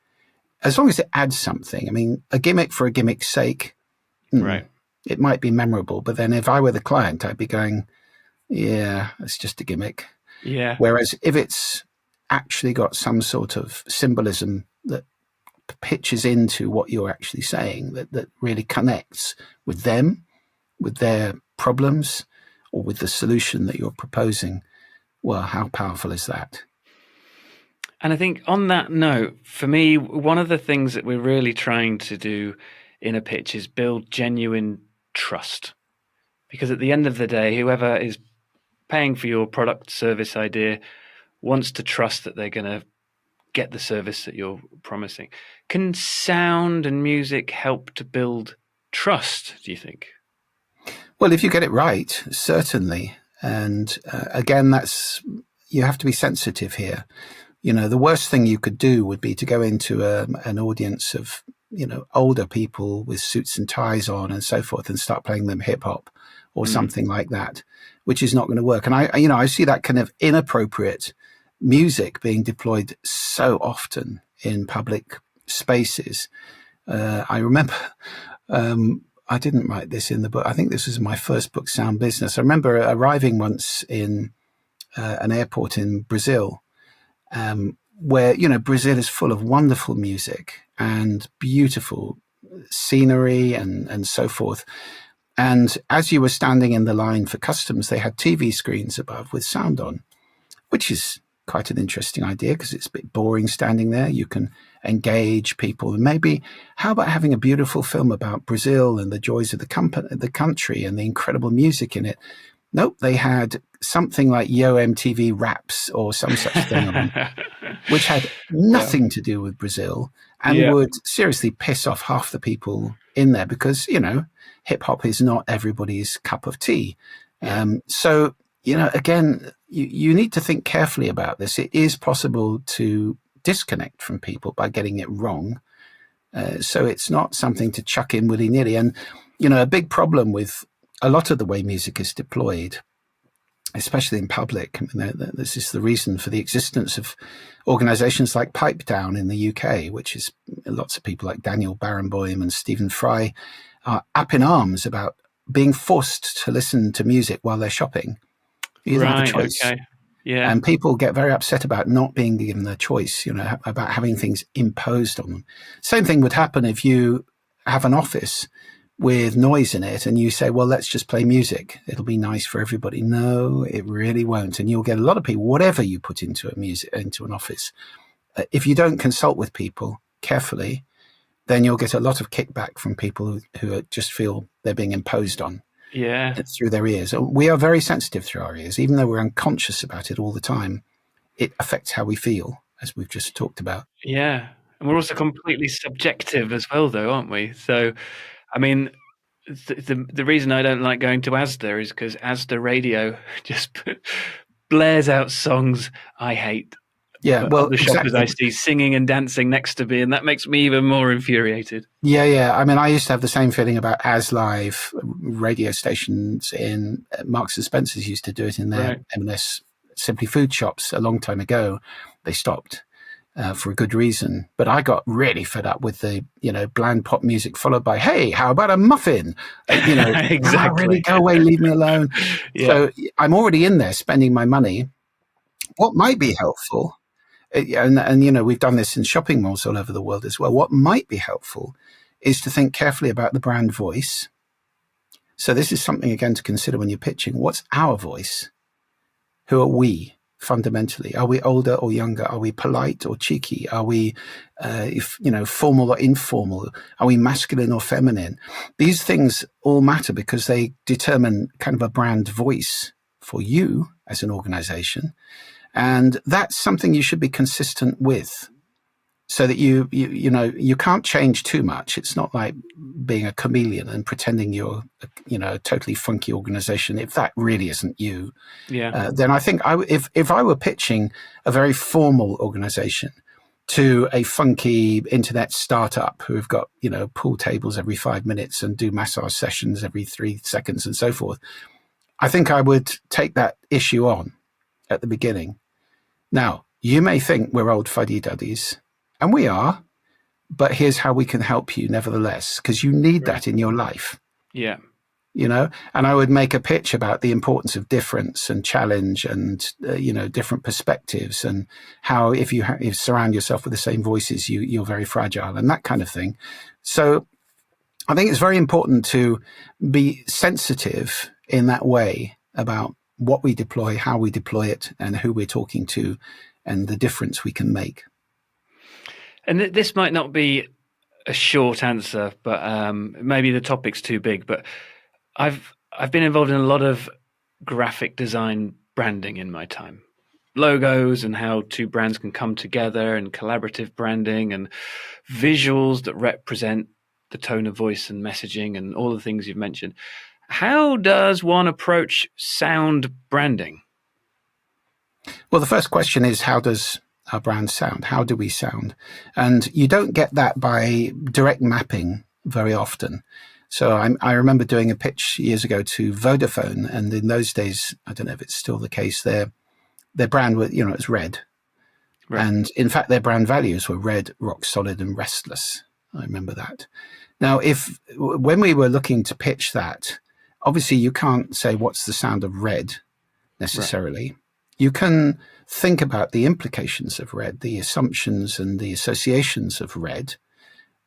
as long as it adds something. I mean, a gimmick for a gimmick's sake, Right. it might be memorable. But then if I were the client, I'd be going, yeah, it's just a gimmick. Yeah. Whereas if it's actually got some sort of symbolism that pitches into what you're actually saying, that really connects with them, with their problems, or with the solution that you're proposing, well, how powerful is that? And I think on that note, for me, one of the things that we're really trying to do in a pitch is build genuine trust. Because at the end of the day, whoever is paying for your product service idea wants to trust that they're going to get the service that you're promising. Can sound and music help to build trust, do you think? Well, if you get it right, certainly. And again, you have to be sensitive here. The worst thing you could do would be to go into an audience of, older people with suits and ties on and so forth and start playing them hip hop or something like that, which is not going to work. And I see that kind of inappropriate music being deployed so often in public spaces. I remember, I didn't write this in the book. I think this was my first book, Sound Business. I remember arriving once in an airport in Brazil, where, Brazil is full of wonderful music and beautiful scenery and so forth. And as you were standing in the line for customs, they had TV screens above with sound on, which is quite an interesting idea because it's a bit boring standing there. You can engage people. And maybe, how about having a beautiful film about Brazil and the joys of the country and the incredible music in it? Nope, they had something like Yo MTV Raps or some such thing on, which had nothing to do with Brazil and Yeah. would seriously piss off half the people in there because, hip hop is not everybody's cup of tea. So, again, you need to think carefully about this. It is possible to disconnect from people by getting it wrong. So it's not something to chuck in willy-nilly. And, a big problem with a lot of the way music is deployed, especially in public. I mean, this is the reason for the existence of organisations like Pipe Down in the UK, which is lots of people like Daniel Barenboim and Stephen Fry are up in arms about being forced to listen to music while they're shopping. You don't have a choice. Okay. Yeah. And people get very upset about not being given the choice, about having things imposed on them. Same thing would happen if you have an office with noise in it and you say, well, let's just play music. It'll be nice for everybody. No, it really won't. And you'll get a lot of people, whatever you put into an office, if you don't consult with people carefully, then you'll get a lot of kickback from people who just feel they're being imposed on. Yeah. Through their ears. We are very sensitive through our ears, even though we're unconscious about it all the time. It affects how we feel, as we've just talked about. Yeah. And we're also completely subjective as well, though, aren't we? So, I mean, the reason I don't like going to Asda is because Asda radio just blares out songs I hate. Yeah, well, the shoppers I see singing and dancing next to me, and that makes me even more infuriated. Yeah. I mean, I used to have the same feeling about As Live radio stations in Marks and Spencer's used to do it in their M&S Simply Food shops a long time ago. They stopped for a good reason. But I got really fed up with the, bland pop music followed by, hey, how about a muffin? Exactly. Really, go away, leave me alone. Yeah. So I'm already in there spending my money. What might be helpful, and we've done this in shopping malls all over the world as well. What might be helpful is to think carefully about the brand voice. So this is something, again, to consider when you're pitching. What's our voice? Who are we fundamentally? Are we older or younger? Are we polite or cheeky? Are we, formal or informal? Are we masculine or feminine? These things all matter because they determine kind of a brand voice for you as an organization. And that's something you should be consistent with so that you can't change too much. It's not like being a chameleon and pretending you're, a totally funky organization. If that really isn't you, then I think if I were pitching a very formal organization to a funky internet startup who've got, pool tables every 5 minutes and do massage sessions every 3 seconds and so forth. I think I would take that issue on at the beginning. Now, you may think we're old fuddy-duddies, and we are, but here's how we can help you nevertheless, because you need that in your life. Yeah. And I would make a pitch about the importance of difference and challenge and, different perspectives, and how if you surround yourself with the same voices, you're very fragile and that kind of thing. So I think it's very important to be sensitive in that way about what we deploy, how we deploy it, and who we're talking to, and the difference we can make. And this might not be a short answer, but maybe the topic's too big. But I've been involved in a lot of graphic design branding in my time. Logos and how two brands can come together, and collaborative branding and visuals that represent the tone of voice and messaging and all the things you've mentioned. How does one approach sound branding? Well, the first question is, how does our brand sound? How do we sound? And you don't get that by direct mapping very often. So I remember doing a pitch years ago to Vodafone, and in those days, I don't know if it's still the case, their brand was, it was red. Right. And in fact, their brand values were red, rock solid, and restless. I remember that. Now, when we were looking to pitch that, obviously you can't say what's the sound of red necessarily. Right. You can think about the implications of red, the assumptions and the associations of red,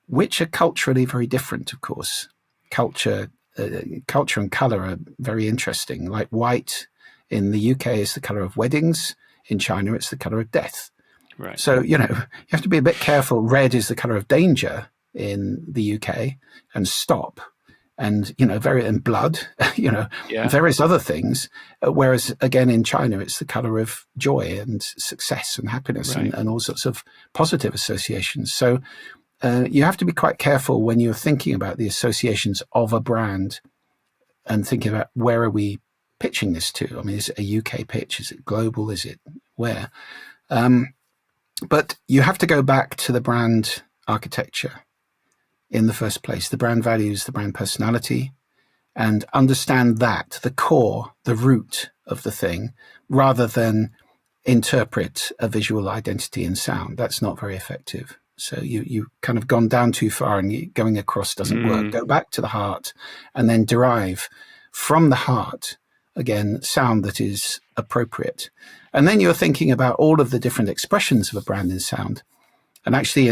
which are culturally very different, of course. Culture and color are very interesting. Like white in the UK is the color of weddings. In China, it's the color of death. Right. So, you have to be a bit careful. Red is the color of danger in the UK, and stop, and, and blood, various other things. Whereas again, in China, it's the color of joy and success and happiness, right, and all sorts of positive associations. So, you have to be quite careful when you're thinking about the associations of a brand and thinking about where are we pitching this to? I mean, is it a UK pitch? Is it global? Is it where? But you have to go back to the brand architecture in the first place, the brand values, the brand personality, and understand that, the core, the root of the thing, rather than interpret a visual identity and sound. That's not very effective. So you kind of gone down too far, and going across doesn't work. Go back to the heart, and then derive from the heart, again, sound that is appropriate. And then you're thinking about all of the different expressions of a brand in sound. And actually,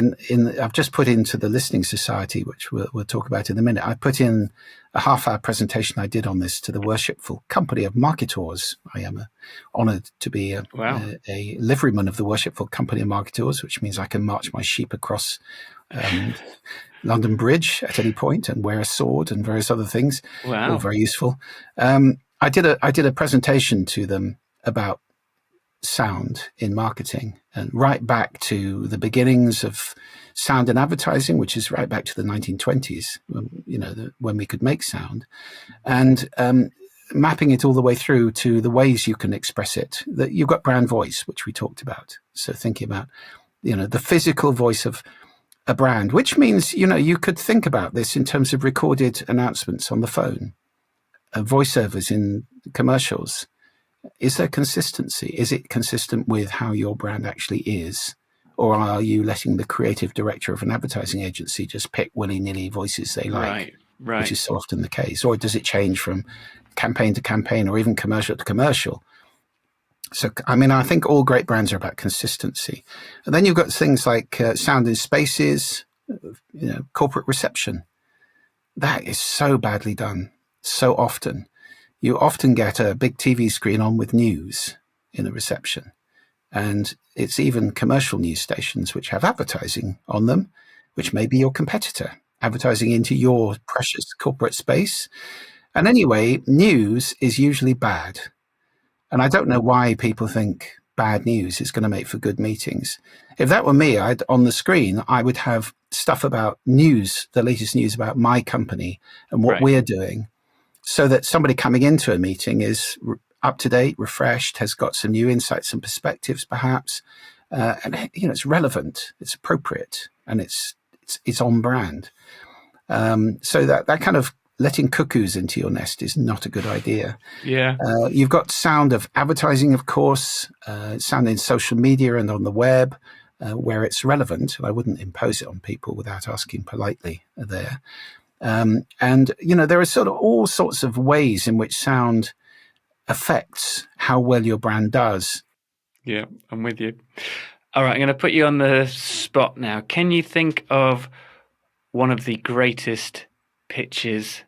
I've just put into the Listening Society, which we'll talk about in a minute, I put in a half-hour presentation I did on this to the Worshipful Company of Marketers. I am honoured to be a liveryman of the Worshipful Company of Marketers, which means I can march my sheep across London Bridge at any point and wear a sword and various other things. Wow. All very useful. I did a presentation to them about sound in marketing, and right back to the beginnings of sound in advertising, which is right back to the 1920s, when we could make sound, and mapping it all the way through to the ways you can express it. That you've got brand voice, which we talked about. So thinking about, the physical voice of a brand, which means, you could think about this in terms of recorded announcements on the phone, voiceovers in commercials. Is there consistency? Is it consistent with how your brand actually is? Or are you letting the creative director of an advertising agency just pick willy-nilly voices they like, right, which is so often the case? Or does it change from campaign to campaign, or even commercial to commercial? So, I think all great brands are about consistency. And then you've got things like sound in spaces, corporate reception. That is so badly done so often. You often get a big TV screen on with news in a reception. And it's even commercial news stations which have advertising on them, which may be your competitor, advertising into your precious corporate space. And anyway, news is usually bad. And I don't know why people think bad news is going to make for good meetings. If that were me, on the screen, I would have stuff about news, the latest news about my company and what we're doing, so that somebody coming into a meeting is up to date, refreshed, has got some new insights and perspectives, perhaps, and it's relevant, it's appropriate, and it's on brand. So that kind of letting cuckoos into your nest is not a good idea. Yeah. You've got sound of advertising, of course, sound in social media and on the web, where it's relevant. I wouldn't impose it on people without asking politely there. And, there are sort of all sorts of ways in which sound affects how well your brand does. Yeah, I'm with you. All right, I'm going to put you on the spot now. Can you think of one of the greatest pitches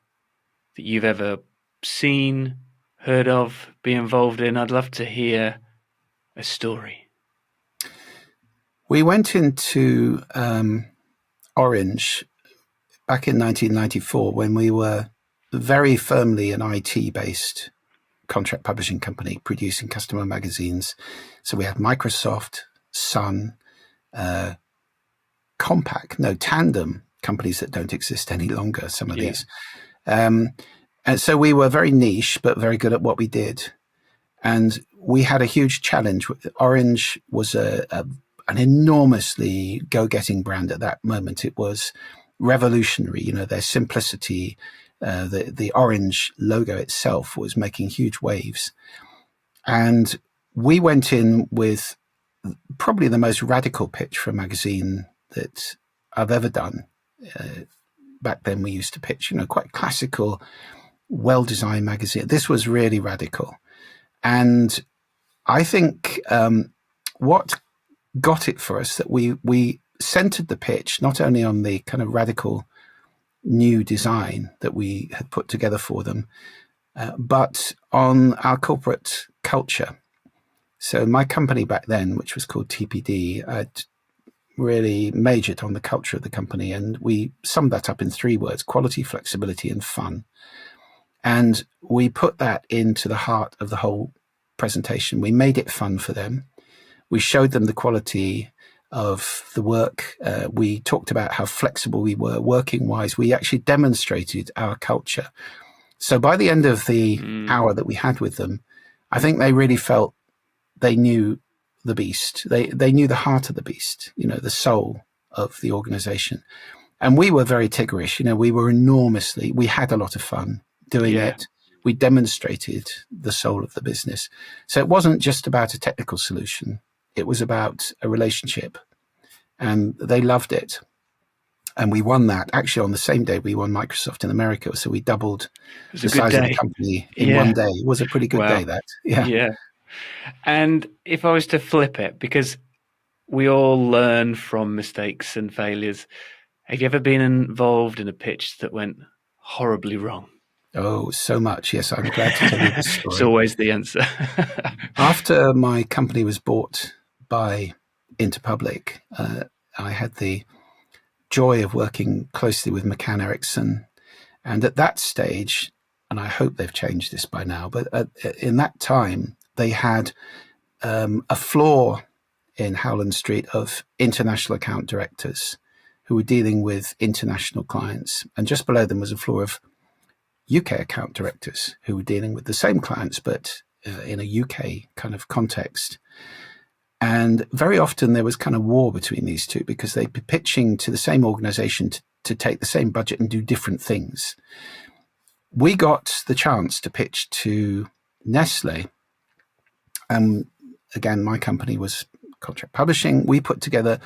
that you've ever seen, heard of, be involved in? I'd love to hear a story. We went into Orange back in 1994 when we were very firmly an IT-based contract publishing company producing customer magazines. So we had Microsoft, Sun, Tandem, companies that don't exist any longer, some of these. And so we were very niche, but very good at what we did. And we had a huge challenge. Orange was an enormously go-getting brand at that moment. It was revolutionary, their simplicity, the orange logo itself was making huge waves. And we went in with probably the most radical pitch for a magazine that I've ever done. Back then we used to pitch, quite classical, well-designed magazine. This was really radical. And I think what got it for us that we centered the pitch not only on the kind of radical new design that we had put together for them, but on our corporate culture. So my company back then, which was called TPD, I'd really majored on the culture of the company, and we summed that up in 3 words: quality, flexibility, and fun. And we put that into the heart of the whole presentation. We made it fun for them. We showed them the quality of the work. We talked about how flexible we were working wise. We actually demonstrated our culture. So by the end of the hour that we had with them, I think they really felt they knew the beast. They knew the heart of the beast, the soul of the organization. And we were very tiggerish. We had a lot of fun doing it. We demonstrated the soul of the business. So it wasn't just about a technical solution. It was about a relationship, and they loved it. And we won that. Actually, on the same day, we won Microsoft in America. So we doubled the size of the company in one day. It was a pretty good day, that. Yeah. And if I was to flip it, because we all learn from mistakes and failures, have you ever been involved in a pitch that went horribly wrong? Oh, so much. Yes, I'm glad to tell you this story. It's always the answer. After my company was bought by Interpublic, I had the joy of working closely with McCann Erickson. And at that stage, and I hope they've changed this by now, but in that time, they had a floor in Howland Street of international account directors who were dealing with international clients. And just below them was a floor of UK account directors who were dealing with the same clients, but in a UK kind of context. And very often there was kind of war between these two because they'd be pitching to the same organization to take the same budget and do different things. We got the chance to pitch to Nestle. And again, my company was contract publishing. We put together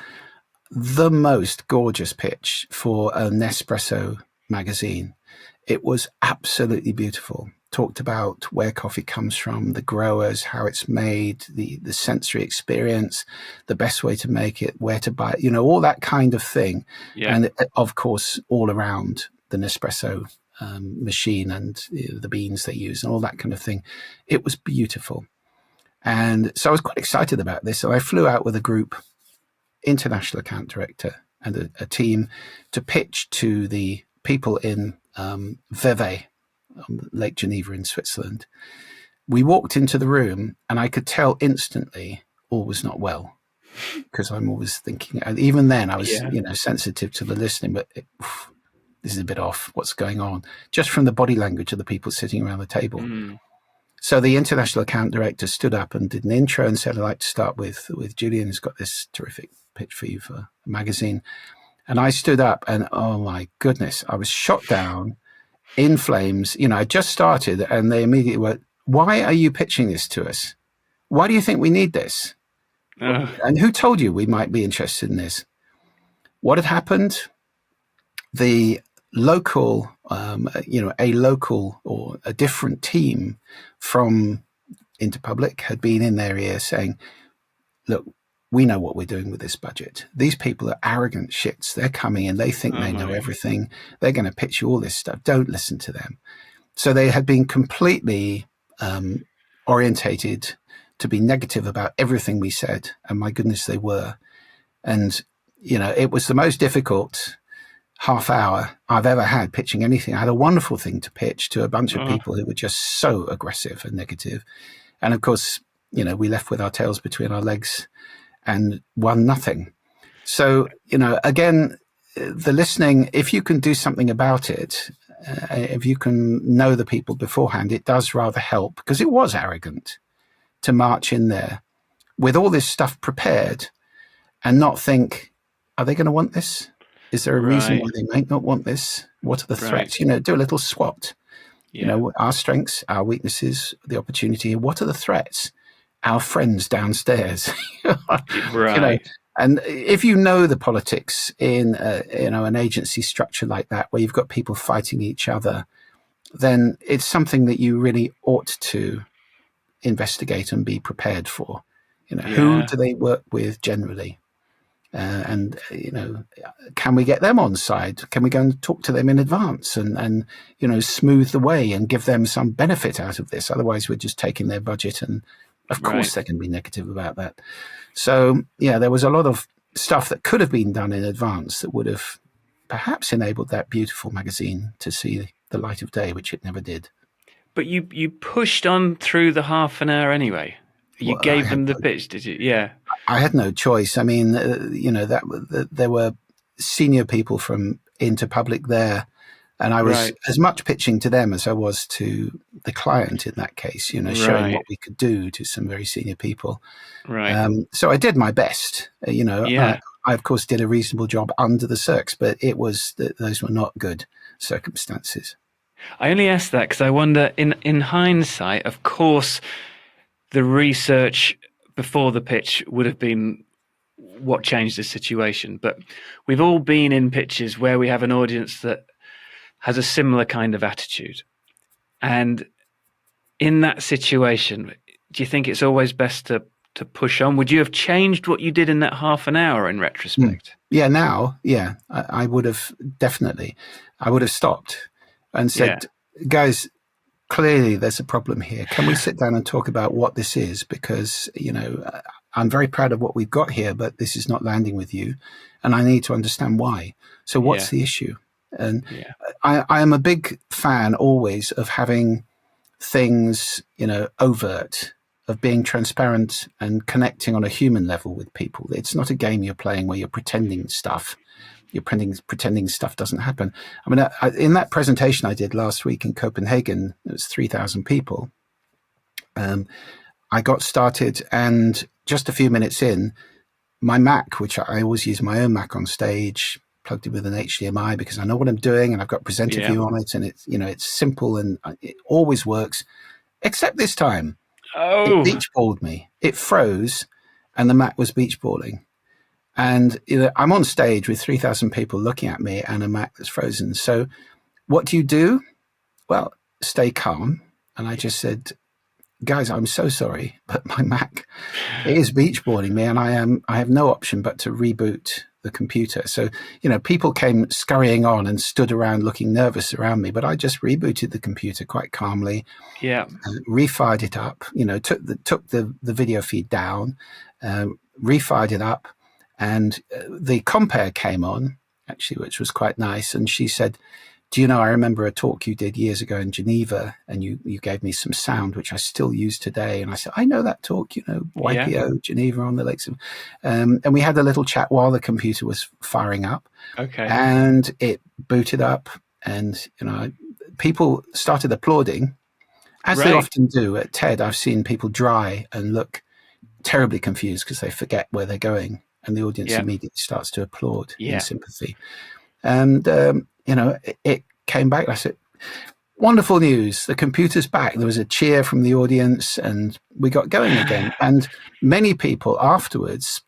the most gorgeous pitch for a Nespresso magazine. It was absolutely beautiful. Talked about where coffee comes from, the growers, how it's made, the sensory experience, the best way to make it, where to buy it, all that kind of thing. Yeah. And of course, all around the Nespresso machine and the beans they use and all that kind of thing. It was beautiful. And so I was quite excited about this. So I flew out with a group, international account director and a team, to pitch to the people in Vevey, Lake Geneva in Switzerland. We walked into the room and I could tell instantly all was not well, because I'm always thinking, and even then I was sensitive to the listening, but this is a bit off, what's going on, just from the body language of the people sitting around the table. So the international account director stood up and did an intro and said, I'd like to start with Julian, who's got this terrific pitch for you for a magazine. And I stood up and, oh my goodness, I was shot down in flames. I just started and they immediately went, why are you pitching this to us? Why do you think we need this? And who told you we might be interested in this? What had happened? The local, a local or a different team from Interpublic had been in their ear saying, look, we know what we're doing with this budget. These people are arrogant shits. They're coming in. They think they know everything. They're going to pitch you all this stuff. Don't listen to them. So they had been completely orientated to be negative about everything we said. And my goodness, they were. And, it was the most difficult half hour I've ever had pitching anything. I had a wonderful thing to pitch to a bunch of people who were just so aggressive and negative. And of course, we left with our tails between our legs and won nothing. So, again, the listening, if you can do something about it, if you can know the people beforehand, it does rather help, because it was arrogant to march in there with all this stuff prepared and not think, are they going to want this? Is there a reason why they might not want this? What are the threats? Do a little SWOT. Our strengths, our weaknesses, the opportunity. What are the threats? Our friends downstairs. And if you know the politics in an agency structure like that, where you've got people fighting each other, then it's something that you really ought to investigate and be prepared for. Who do they work with generally? Can we get them on side? Can we go and talk to them in advance and smooth the way and give them some benefit out of this? Otherwise, we're just taking their budget, and of course they can be negative about that. So, there was a lot of stuff that could have been done in advance that would have perhaps enabled that beautiful magazine to see the light of day, which it never did. But you pushed on through the half an hour anyway. You gave them the pitch, did you? Yeah. I had no choice. I mean, there were senior people from Interpublic there, and I was as much pitching to them as I was to the client in that case, showing what we could do to some very senior people. So I did my best, I of course did a reasonable job under the circs, but those were not good circumstances. I only asked that because I wonder, in hindsight, of course, the research before the pitch would have been what changed the situation. But we've all been in pitches where we have an audience that has a similar kind of attitude. And in that situation, do you think it's always best to push on? Would you have changed what you did in that half an hour in retrospect? I would have definitely. I would have stopped and said, guys, clearly there's a problem here. Can we sit down and talk about what this is? Because, I'm very proud of what we've got here, but this is not landing with you. And I need to understand why. So what's the issue? And I am a big fan always of having things, overt, of being transparent and connecting on a human level with people. It's not a game you're playing where you're pretending stuff. You're pretending stuff doesn't happen. I mean, in that presentation I did last week in Copenhagen, it was 3,000 people. I got started, and just a few minutes in, my Mac, which I always use my own Mac on stage, plugged in with an HDMI because I know what I'm doing, and I've got presenter view on it, and it's simple and it always works, except this time. It beach balled me. It froze, and the Mac was beach balling. And I'm on stage with 3,000 people looking at me and a Mac that's frozen. So what do you do? Well, stay calm. And I just said, guys, I'm so sorry, but my Mac is beach balling me, and I have no option but to reboot the computer. So, people came scurrying on and stood around looking nervous around me, but I just rebooted the computer quite calmly. Refired it up, took the video feed down, refired it up. And the compere came on, actually, which was quite nice. And she said, do you know, I remember a talk you did years ago in Geneva, and you gave me some sound, which I still use today. And I said, I know that talk, YPO, Geneva on the lakes. And we had a little chat while the computer was firing up. Okay. And it booted up, and, people started applauding. as they Right. often do at TED, I've seen people dry and look terribly confused because they forget where they're going, and the audience Yeah. immediately starts to applaud in Yeah. sympathy. And it came back. I said, "Wonderful news! The computer's back." There was a cheer from the audience, and we got going again. And many people afterwards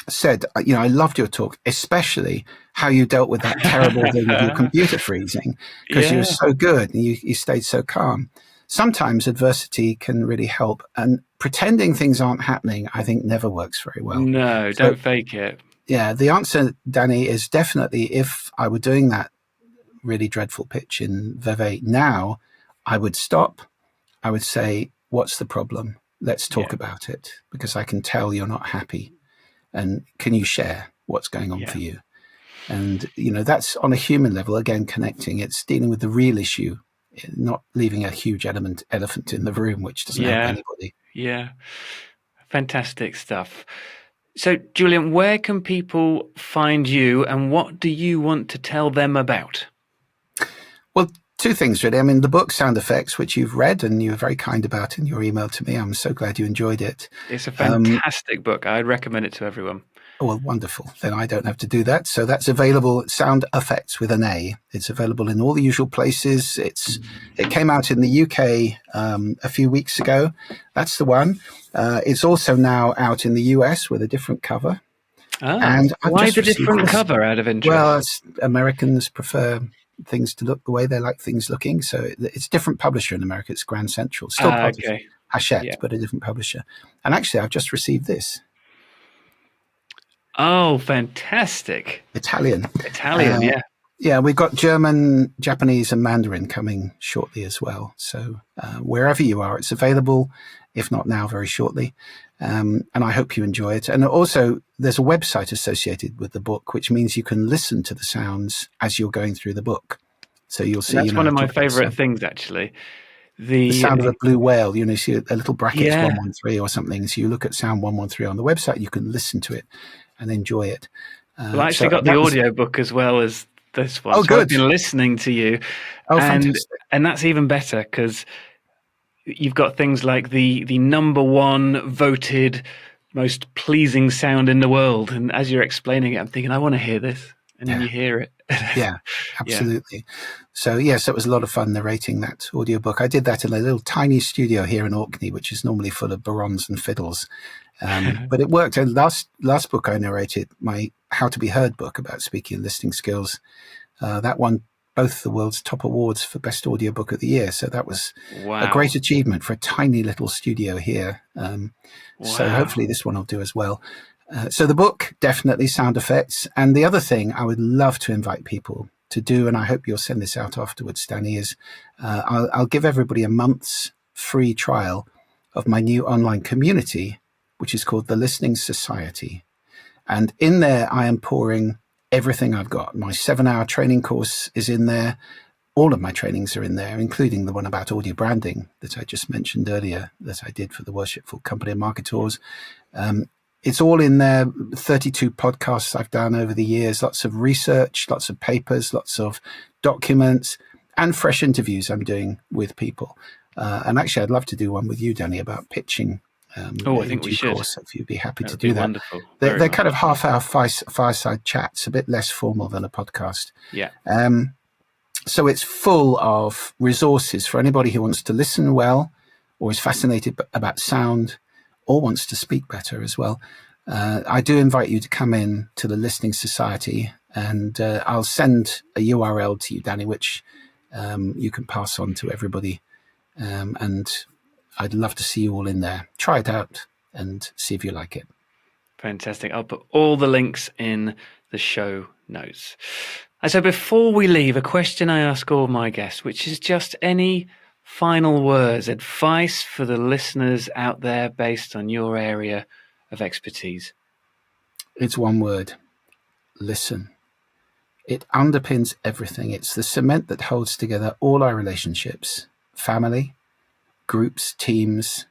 said, I loved your talk, especially how you dealt with that terrible thing of your computer freezing, because you were Yeah. so good and you stayed so calm. Sometimes adversity can really help, and pretending things aren't happening, I think, never works very well. No, So, don't fake it. yeah, the answer, Danny, is definitely if I were doing that really dreadful pitch in Vevey now, I would stop. I would say, what's the problem? Let's talk Yeah. about it, because I can tell you're not happy. And can you share what's going on Yeah. for you? And, that's on a human level, again, connecting. It's dealing with the real issue, not leaving a huge elephant in the room, which doesn't help Yeah. anybody. Yeah. Fantastic stuff. So, Julian, where can people find you and what do you want to tell them about? Well, two things, really. I mean, the book Sound Effects, which you've read and you were very kind about in your email to me. I'm so glad you enjoyed it. It's a fantastic book. I'd recommend it to everyone. Oh, well, wonderful. Then I don't have to do that. So that's available, Sound Effects with an A. It's available in all the usual places. It came out in the UK a few weeks ago. That's the one. It's also now out in the US with a different cover. And I've Why just the received different this. cover out of Well, interest? Americans prefer things to look the way they like things looking. So it's a different publisher in America. It's Grand Central. Still part of Okay. Hachette, Yeah. but a different publisher. And actually, I've just received this. Oh, fantastic. Italian. Italian, yeah. Yeah, we've got German, Japanese, and Mandarin coming shortly as well. So wherever you are, it's available, if not now, very shortly. And I hope you enjoy it. And also, there's a website associated with the book, which means you can listen to the sounds as you're going through the book. So you'll see, That's one of my I talk about favorite things, actually. the sound of a blue whale. You see a little brackets Yeah. 113 or something. So you look at sound 113 on the website, you can listen to it and enjoy it. Well, I actually got the audio book as well as this one. Oh, so good. I've been listening to you. Oh, fantastic. And that's even better because you've got things like the number one voted most pleasing sound in the world. And as you're explaining it, I'm thinking, I want to hear this. And then you hear it. Yeah, absolutely. Yeah. So, yes, it was a lot of fun narrating that audiobook. I did that in a little tiny studio here in Orkney, which is normally full of barons and fiddles. But it worked. And last book I narrated, my How to Be Heard book about speaking and listening skills, that won both the world's top awards for Best Audiobook of the Year. So that was a great achievement for a tiny little studio here. So hopefully this one will do as well. So the book, definitely sound effects. And the other thing I would love to invite people to do, and I hope you'll send this out afterwards, Danny, is I'll give everybody a month's free trial of my new online community, which is called the Listening Society. And in there, I am pouring everything I've got. My 7-hour training course is in there. All of my trainings are in there, including the one about audio branding that I just mentioned earlier that I did for the Worshipful Company of Marketers. It's all in there, 32 podcasts I've done over the years, lots of research, lots of papers, lots of documents, and fresh interviews I'm doing with people. And actually, I'd love to do one with you, Danny, about pitching. I think we should. Course, if you'd be happy to That'd do be that. Wonderful. They're kind of half-hour fireside chats, a bit less formal than a podcast. Yeah. So it's full of resources for anybody who wants to listen well, or is fascinated about sound, or wants to speak better as well. I do invite you to come in to the Listening Society, and I'll send a URL to you, Danny, which you can pass on to everybody. And I'd love to see you all in there. Try it out and see if you like it. Fantastic. I'll put all the links in the show notes. And so before we leave, a question I ask all my guests, which is just any final words, advice for the listeners out there based on your area of expertise. It's one word: listen. It underpins everything. It's the cement that holds together all our relationships: family, groups, teams,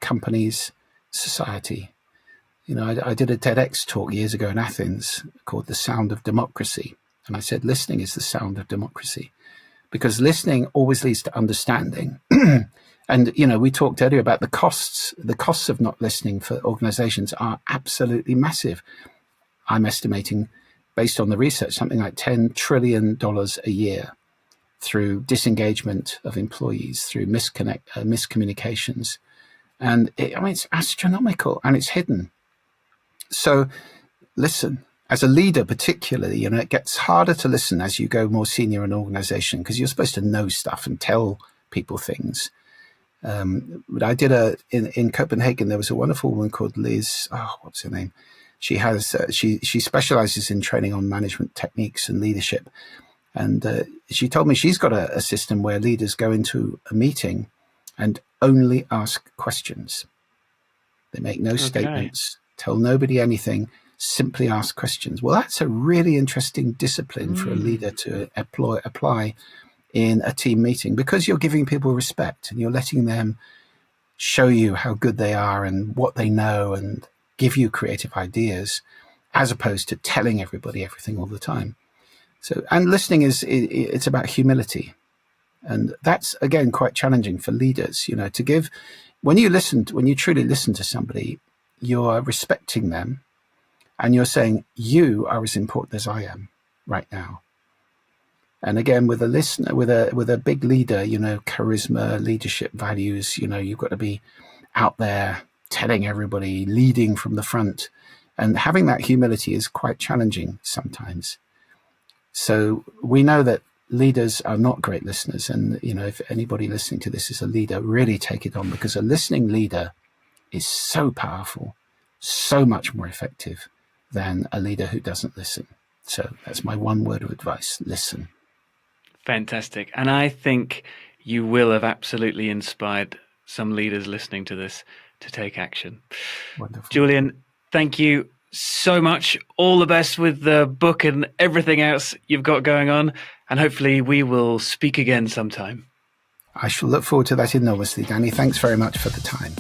companies, society. I did a TEDx talk years ago in Athens called The Sound of Democracy. And I said, listening is the sound of democracy, because listening always leads to understanding. And, you know, we talked earlier about the costs. The costs of not listening for organizations are absolutely massive. I'm estimating, based on the research, something like $10 trillion a year through disengagement of employees, through miscommunications. And it's astronomical, and it's hidden. So listen. As a leader, particularly, you know, it gets harder to listen as you go more senior in an organization, because you're supposed to know stuff and tell people things. But I did in Copenhagen, there was a wonderful woman called Liz. Oh, what's her name? She has she specializes in training on management techniques and leadership. And she told me she's got a system where leaders go into a meeting and only ask questions. They make no statements, tell nobody anything, simply ask questions. Well, that's a really interesting discipline for a leader to apply in a team meeting, because you're giving people respect and you're letting them show you how good they are and what they know and give you creative ideas, as opposed to telling everybody everything all the time. So, and listening it's about humility. And that's, again, quite challenging for leaders, you know, to give, when you truly listen to somebody, you're respecting them and you're saying, you are as important as I am right now. And again, with a listener, with a big leader, you know, charisma, leadership values, you know, you've got to be out there telling everybody, leading from the front. And having that humility is quite challenging sometimes. So we know that leaders are not great listeners. And, you know, if anybody listening to this is a leader, really take it on, because a listening leader is so powerful, so much more effective than a leader who doesn't listen. So that's my one word of advice: listen. Fantastic. And I think you will have absolutely inspired some leaders listening to this to take action. Wonderful. Julian, thank you so much. All the best with the book and everything else you've got going on. And hopefully we will speak again sometime. I shall look forward to that enormously, Danny. Thanks very much for the time.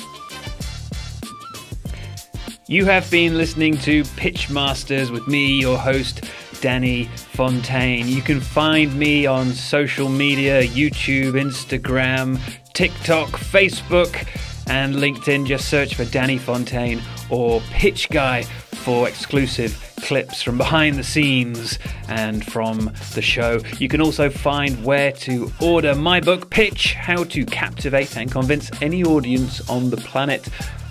You have been listening to Pitch Masters with me, your host, Danny Fontaine. You can find me on social media: YouTube, Instagram, TikTok, Facebook, and LinkedIn. Just search for Danny Fontaine or Pitch Guy for exclusive clips from behind the scenes and from the show. You can also find where to order my book, Pitch: How to Captivate and Convince Any Audience on the Planet,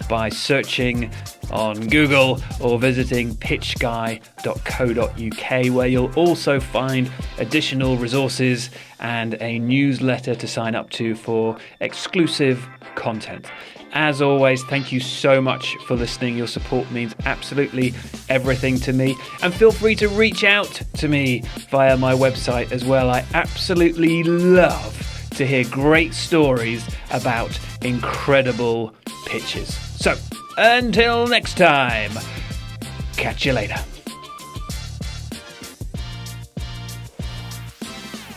by searching on Google or visiting pitchguy.co.uk, where you'll also find additional resources and a newsletter to sign up to for exclusive content. As always, thank you so much for listening. Your support means absolutely everything to me. And feel free to reach out to me via my website as well. I absolutely love to hear great stories about incredible pitches. So, until next time, catch you later.